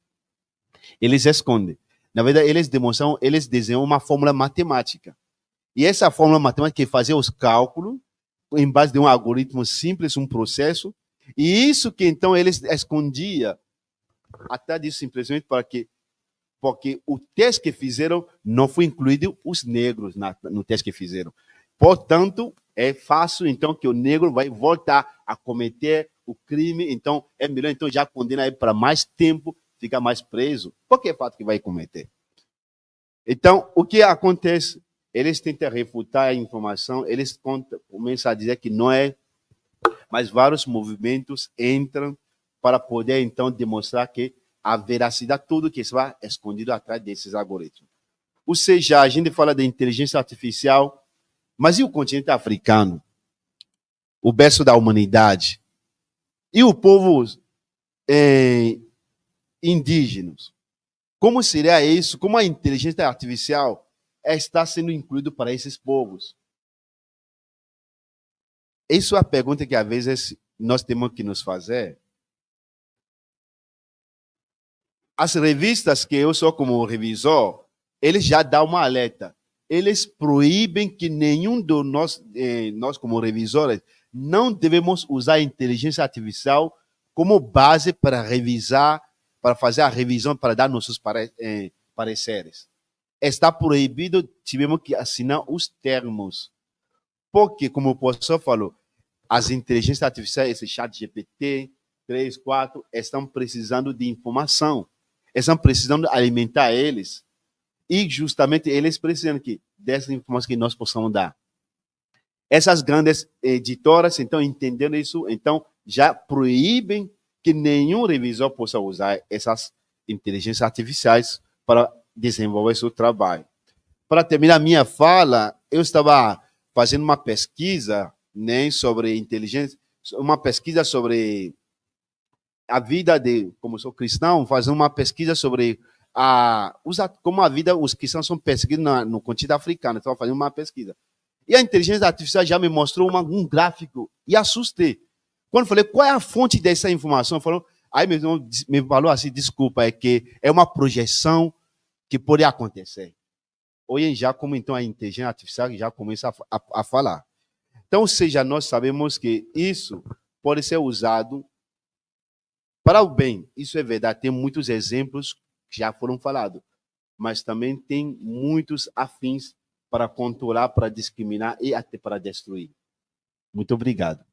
Eles escondem. Na verdade, eles desenham uma fórmula matemática. E essa fórmula matemática que fazia os cálculos, em base de um algoritmo simples, um processo, e isso que então eles escondiam até disso simplesmente porque o teste que fizeram não foi incluído os negros no teste que fizeram. Portanto, é fácil, então, que o negro vai voltar a cometer o crime, então é melhor então já condenar ele para mais tempo, ficar mais preso, porque é fato que vai cometer. Então, o que acontece? Eles tentam refutar a informação, eles começam a dizer que não é, mas vários movimentos entram para poder, então, demonstrar que a veracidade, tudo que está escondido atrás desses algoritmos. Ou seja, a gente fala de inteligência artificial, mas e o continente africano? O berço da humanidade? E o povo indígenas? Como seria isso? Como a inteligência artificial está sendo incluído para esses povos? Isso é a pergunta que, às vezes, nós temos que nos fazer. As revistas que eu sou como revisor, eles já dão uma alerta. Eles proíbem que nenhum de nós como revisores, não devemos usar a inteligência artificial como base para revisar, para fazer a revisão, para dar nossos pareceres. Está proibido, tivemos que assinar os termos. Porque, como o professor falou, as inteligências artificiais, esse chat GPT, 3, 4, estão precisando de informação. Estão precisando alimentar eles. E justamente eles precisam dessa informação que nós possamos dar. Essas grandes editoras, então, entendendo isso, então, já proíbem que nenhum revisor possa usar essas inteligências artificiais para desenvolver seu trabalho. Para terminar minha fala, eu estava fazendo uma pesquisa, né, sobre inteligência, uma pesquisa sobre a vida como sou cristão, fazendo uma pesquisa sobre como a vida, os cristãos são perseguidos no continente africano. Estava fazendo uma pesquisa. E a inteligência artificial já me mostrou um gráfico e assustei. Quando falei, qual é a fonte dessa informação? Aí me falou assim, desculpa, é que é uma projeção que pode acontecer. Hoje já como então a inteligência artificial já começa a falar. Então, ou seja, nós sabemos que isso pode ser usado para o bem. Isso é verdade, tem muitos exemplos que já foram falados, mas também tem muitos afins para controlar, para discriminar e até para destruir. Muito obrigado.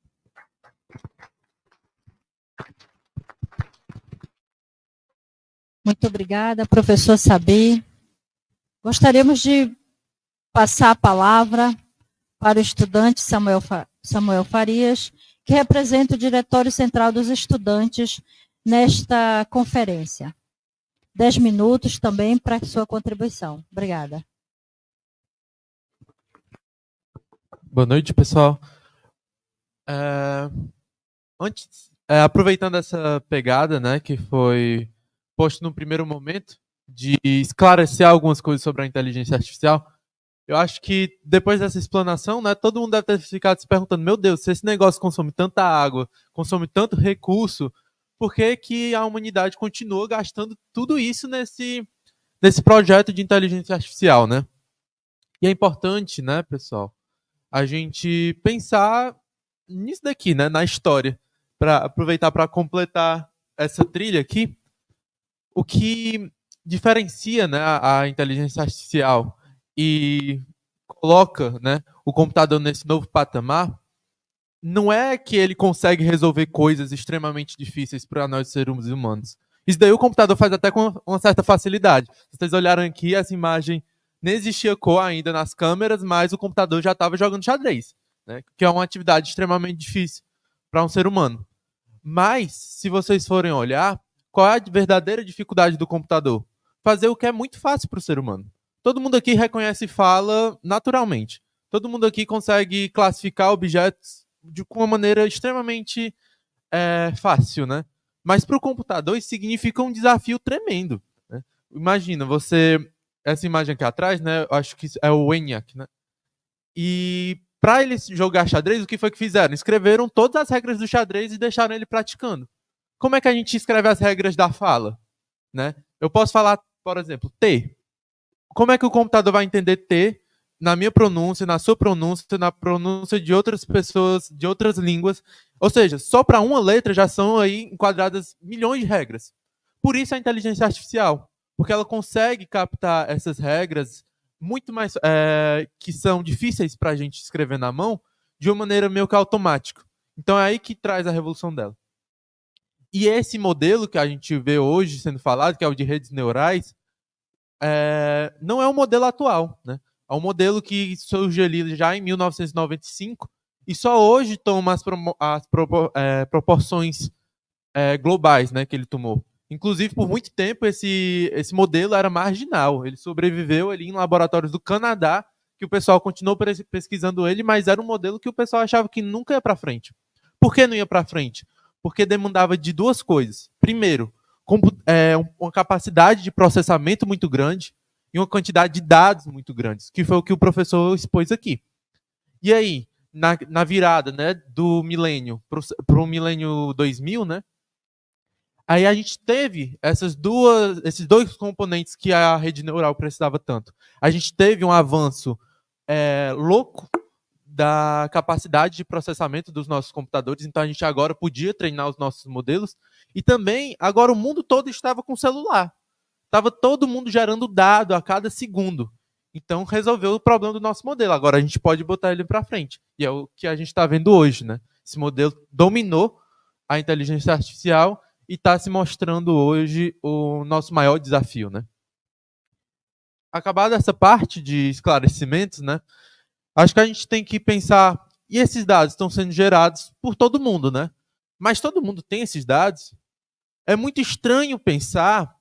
Muito obrigada, professor Sabi. Gostaríamos de passar a palavra para o estudante Samuel Farias, que representa o Diretório Central dos Estudantes nesta conferência. 10 minutos também para sua contribuição. Obrigada. Boa noite, pessoal. Aproveitando essa pegada, né, que foi posto no primeiro momento, de esclarecer algumas coisas sobre a inteligência artificial, eu acho que depois dessa explanação, né, todo mundo deve ter ficado se perguntando, meu Deus, se esse negócio consome tanta água, consome tanto recurso, por que que a humanidade continua gastando tudo isso nesse projeto de inteligência artificial, né? E é importante, né, pessoal, a gente pensar nisso daqui, né, na história, para aproveitar para completar essa trilha aqui. O que diferencia, né, a inteligência artificial e coloca, né, o computador nesse novo patamar, não é que ele consegue resolver coisas extremamente difíceis para nós seres humanos. Isso daí o computador faz até com uma certa facilidade. Se vocês olharam aqui, essa imagem nem existia cor ainda nas câmeras, mas o computador já estava jogando xadrez, né, que é uma atividade extremamente difícil para um ser humano. Mas, se vocês forem olhar, qual é a verdadeira dificuldade do computador? Fazer o que é muito fácil para o ser humano. Todo mundo aqui reconhece e fala naturalmente. Todo mundo aqui consegue classificar objetos com uma maneira extremamente fácil, né? Mas para o computador isso significa um desafio tremendo, né? Imagina, essa imagem aqui atrás, né? Eu acho que é o ENIAC, né? E para ele jogar xadrez, o que foi que fizeram? Escreveram todas as regras do xadrez e deixaram ele praticando. Como é que a gente escreve as regras da fala, né? Eu posso falar, por exemplo, T. Como é que o computador vai entender T na minha pronúncia, na sua pronúncia, na pronúncia de outras pessoas, de outras línguas? Ou seja, só para uma letra já são aí enquadradas milhões de regras. Por isso a inteligência artificial, porque ela consegue captar essas regras muito mais que são difíceis para a gente escrever na mão, de uma maneira meio que automática. Então é aí que traz a revolução dela. E esse modelo que a gente vê hoje sendo falado, que é o de redes neurais, não é um modelo atual, né? É um modelo que surgiu ali já em 1995 e só hoje toma as proporções globais, né, que ele tomou. Inclusive, por muito tempo, esse modelo era marginal. Ele sobreviveu ali em laboratórios do Canadá, que o pessoal continuou pesquisando ele, mas era um modelo que o pessoal achava que nunca ia para frente. Por que não ia para frente? Porque demandava de duas coisas. Primeiro, uma capacidade de processamento muito grande e uma quantidade de dados muito grandes, que foi o que o professor expôs aqui. E aí, na virada, né, do milênio para o milênio 2000, né, aí a gente teve esses dois componentes que a rede neural precisava tanto. A gente teve um avanço louco da capacidade de processamento dos nossos computadores, então a gente agora podia treinar os nossos modelos, e também agora o mundo todo estava com celular. Estava todo mundo gerando dado a cada segundo. Então resolveu o problema do nosso modelo. Agora a gente pode botar ele para frente. E é o que a gente está vendo hoje, né? Esse modelo dominou a inteligência artificial e está se mostrando hoje o nosso maior desafio, né? acabada essa parte de esclarecimentos, né, acho que a gente tem que pensar, e esses dados estão sendo gerados por todo mundo, né? Mas todo mundo tem esses dados. É muito estranho pensar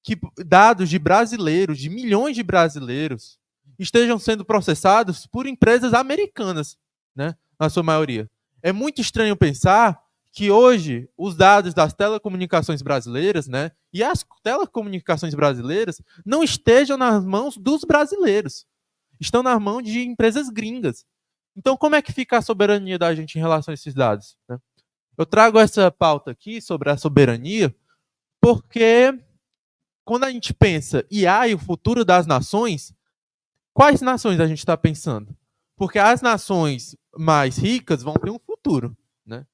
que dados de brasileiros, de milhões de brasileiros, estejam sendo processados por empresas americanas, né, na sua maioria. É muito estranho pensar que hoje os dados das telecomunicações brasileiras, né, e as telecomunicações brasileiras não estejam nas mãos dos brasileiros, estão nas mãos de empresas gringas. Então, como é que fica a soberania da gente em relação a esses dados, né? Eu trago essa pauta aqui sobre a soberania porque quando a gente pensa IA e o futuro das nações, quais nações a gente está pensando? Porque as nações mais ricas vão ter um futuro, né?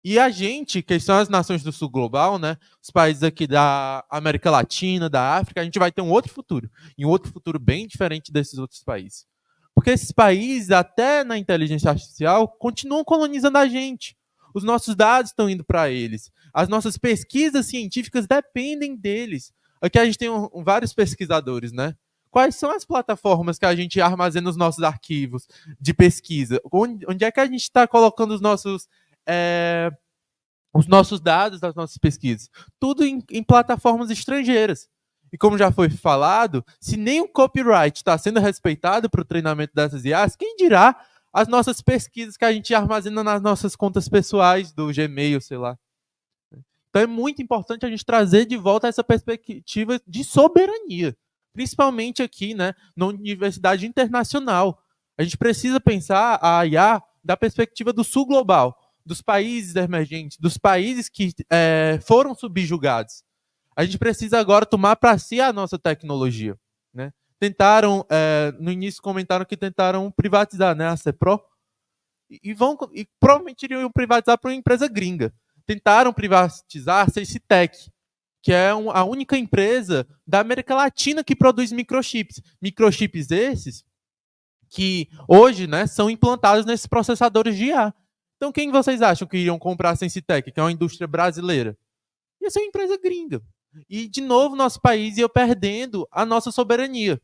E a gente, que são as nações do sul global, né, os países aqui da América Latina, da África, a gente vai ter um outro futuro. E um outro futuro bem diferente desses outros países. Porque esses países, até na inteligência artificial, continuam colonizando a gente. Os nossos dados estão indo para eles. As nossas pesquisas científicas dependem deles. Aqui a gente tem vários pesquisadores, né? Quais são as plataformas que a gente armazena os nossos arquivos de pesquisa? Onde é que a gente está colocando os nossos dados das nossas pesquisas? Tudo em plataformas estrangeiras. E como já foi falado, se nem o copyright está sendo respeitado para o treinamento dessas IAs, quem dirá as nossas pesquisas que a gente armazena nas nossas contas pessoais do Gmail, sei lá. Então é muito importante a gente trazer de volta essa perspectiva de soberania, principalmente aqui, né, na universidade internacional. A gente precisa pensar a IA da perspectiva do sul global, dos países emergentes, dos países que foram subjugados. A gente precisa agora tomar para si a nossa tecnologia, né? Tentaram, no início comentaram que tentaram privatizar, né, a CEPRO, e provavelmente iriam privatizar para uma empresa gringa. Tentaram privatizar a Citec, que é a única empresa da América Latina que produz microchips. Microchips esses que hoje, né, são implantados nesses processadores de IA. Então, quem vocês acham que iriam comprar a Sensitec, que é uma indústria brasileira? Ia ser uma empresa gringa. E, de novo, nosso país ia perdendo a nossa soberania.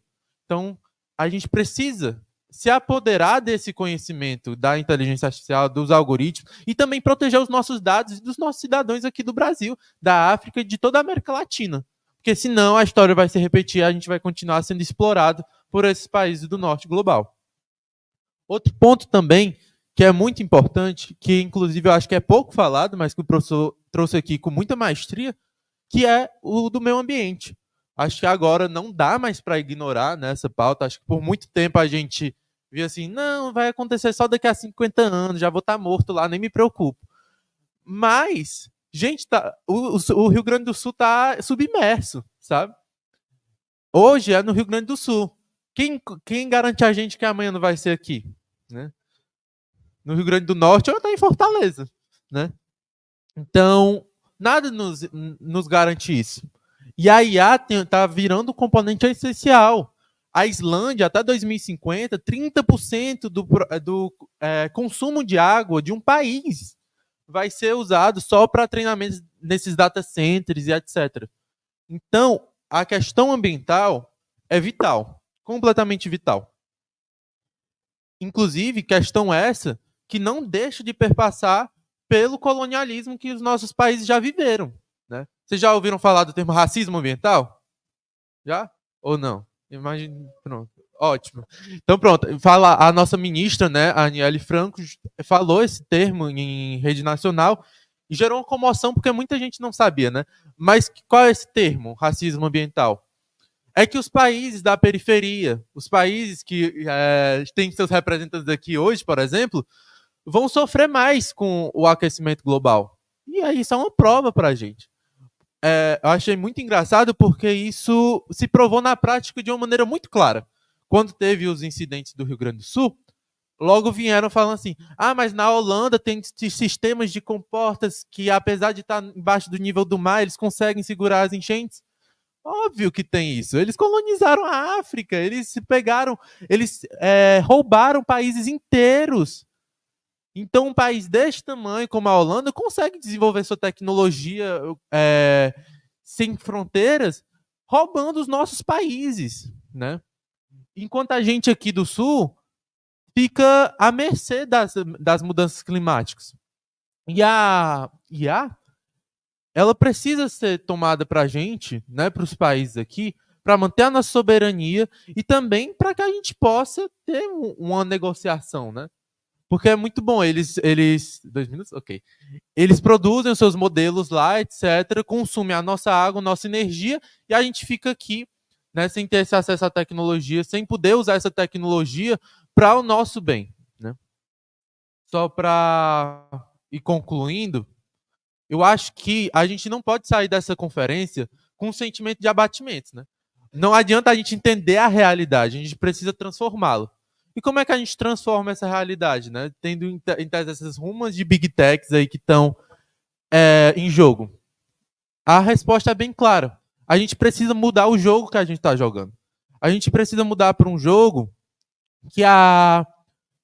Então, a gente precisa se apoderar desse conhecimento da inteligência artificial, dos algoritmos, e também proteger os nossos dados e dos nossos cidadãos aqui do Brasil, da África e de toda a América Latina. Porque, senão, a história vai se repetir e a gente vai continuar sendo explorado por esses países do norte global. Outro ponto também que é muito importante, que inclusive eu acho que é pouco falado, mas que o professor trouxe aqui com muita maestria, que é o do meio ambiente. Acho que agora não dá mais para ignorar nessa pauta. Acho que por muito tempo a gente via assim, não, vai acontecer só daqui a 50 anos, já vou estar morto lá, nem me preocupo. Mas, gente, o Rio Grande do Sul está submerso, sabe? Hoje é no Rio Grande do Sul. Quem garante a gente que amanhã não vai ser aqui, né? No Rio Grande do Norte ou está em Fortaleza, né? Então, nada nos garante isso. E a IA está virando um componente essencial. A Islândia, até 2050, 30% do consumo de água de um país vai ser usado só para treinamento nesses data centers e etc. Então, a questão ambiental é vital, completamente vital. Inclusive, questão essa que não deixa de perpassar pelo colonialismo que os nossos países já viveram, né? Vocês já ouviram falar do termo racismo ambiental? Já? Ou não? Imagina, pronto. Ótimo. Então, pronto. A nossa ministra, né, a Aniele Franco, falou esse termo em rede nacional e gerou uma comoção porque muita gente não sabia, né? Mas qual é esse termo, racismo ambiental? É que os países da periferia, os países que têm seus representantes aqui hoje, por exemplo, vão sofrer mais com o aquecimento global. E aí isso é uma prova para a gente. Eu achei muito engraçado porque isso se provou na prática de uma maneira muito clara. Quando teve os incidentes do Rio Grande do Sul, logo vieram falando assim, mas na Holanda tem sistemas de comportas que, apesar de estar embaixo do nível do mar, eles conseguem segurar as enchentes. Óbvio que tem isso. Eles colonizaram a África, eles roubaram países inteiros. Então, um país deste tamanho, como a Holanda, consegue desenvolver sua tecnologia sem fronteiras, roubando os nossos países. né? Enquanto a gente aqui do Sul fica à mercê das mudanças climáticas. E a IA, ela precisa ser tomada para a gente, né, para os países aqui, para manter a nossa soberania e também para que a gente possa ter uma negociação, né? Porque é muito bom, eles 2 minutos? Ok. Eles produzem os seus modelos lá, etc., consumem a nossa água, a nossa energia, e a gente fica aqui, né, sem ter esse acesso à tecnologia, sem poder usar essa tecnologia para o nosso bem, né? Só para ir concluindo, eu acho que a gente não pode sair dessa conferência com um sentimento de abatimento, né? Não adianta a gente entender a realidade, a gente precisa transformá-la. E como é que a gente transforma essa realidade, né? Tendo em tese essas rumas de big techs aí que estão em jogo. A resposta é bem clara. A gente precisa mudar o jogo que a gente está jogando. A gente precisa mudar para um jogo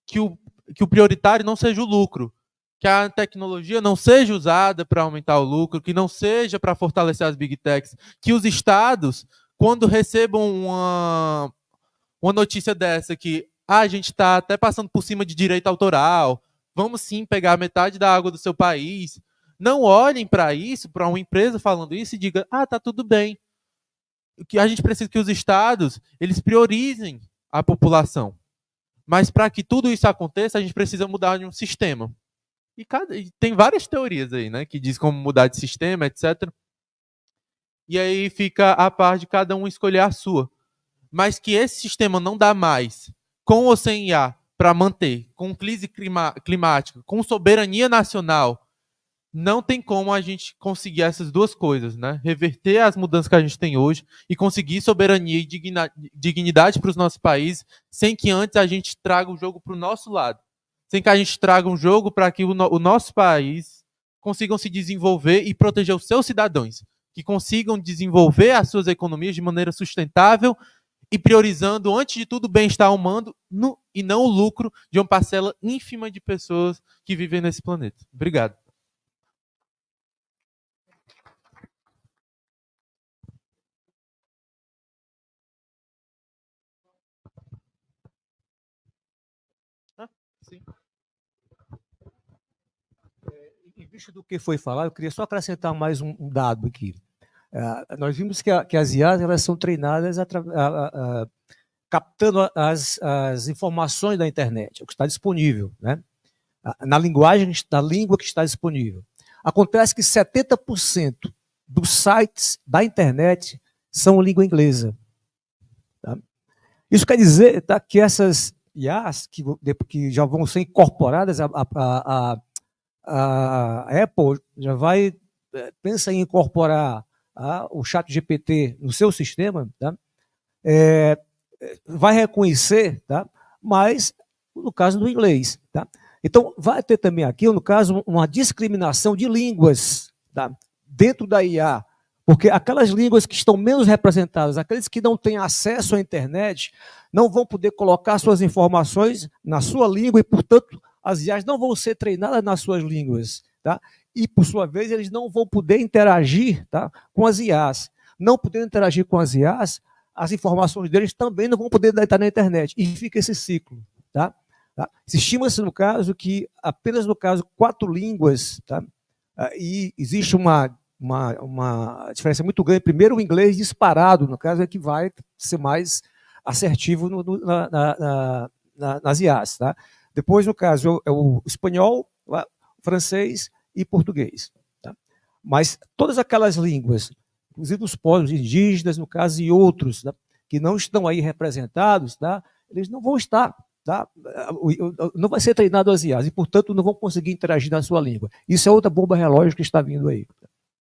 que o prioritário não seja o lucro, que a tecnologia não seja usada para aumentar o lucro, que não seja para fortalecer as big techs, que os estados, quando recebam uma notícia dessa que a gente está até passando por cima de direito autoral, vamos sim pegar metade da água do seu país, não olhem para isso, para uma empresa falando isso e digam, tá tudo bem. O que a gente precisa que os estados, eles priorizem a população. Mas para que tudo isso aconteça, a gente precisa mudar de um sistema. E tem várias teorias aí, né, que diz como mudar de sistema, etc. E aí fica a par de cada um escolher a sua. Mas que esse sistema não dá mais, com ou sem IA, para manter, com crise climática, com soberania nacional, não tem como a gente conseguir essas duas coisas, né? Reverter as mudanças que a gente tem hoje e conseguir soberania e dignidade para os nossos países, sem que antes a gente traga o jogo para o nosso lado. Sem que a gente traga um jogo para que o nosso país consigam se desenvolver e proteger os seus cidadãos, que consigam desenvolver as suas economias de maneira sustentável e priorizando, antes de tudo, o bem-estar humano e não o lucro de uma parcela ínfima de pessoas que vivem nesse planeta. Obrigado. Sim. Em vista do que foi falado, eu queria só acrescentar mais um dado aqui. Nós vimos que as IAs elas são treinadas captando as informações da internet, o que está disponível, né? Na língua que está disponível. Acontece que 70% dos sites da internet são língua inglesa. Tá? Isso quer dizer, tá, que essas IAs que já vão ser incorporadas, a Apple já pensa em incorporar o ChatGPT no seu sistema, tá? Vai reconhecer, tá? Mas no caso do inglês. Tá? Então, vai ter também aqui, no caso, uma discriminação de línguas, tá? Dentro da IA, porque aquelas línguas que estão menos representadas, aqueles que não têm acesso à internet, não vão poder colocar suas informações na sua língua e, portanto, as IAs não vão ser treinadas nas suas línguas. Tá? E, por sua vez, eles não vão poder interagir, tá, com as IAs. Não podendo interagir com as IAs, as informações deles também não vão poder estar na internet. E fica esse ciclo. Tá? Se estima-se, no caso, que apenas no caso 4 línguas, tá? E existe uma diferença muito grande. Primeiro, o inglês disparado, no caso, é que vai ser mais assertivo nas IAs. Tá? Depois, no caso, é o espanhol, o francês e português. Tá? Mas todas aquelas línguas, inclusive os povos indígenas, no caso, e outros, tá, que não estão aí representados, tá, eles não vão estar. Tá? Não vai ser treinado as IAs e, portanto, não vão conseguir interagir na sua língua. Isso é outra bomba relógio que está vindo aí.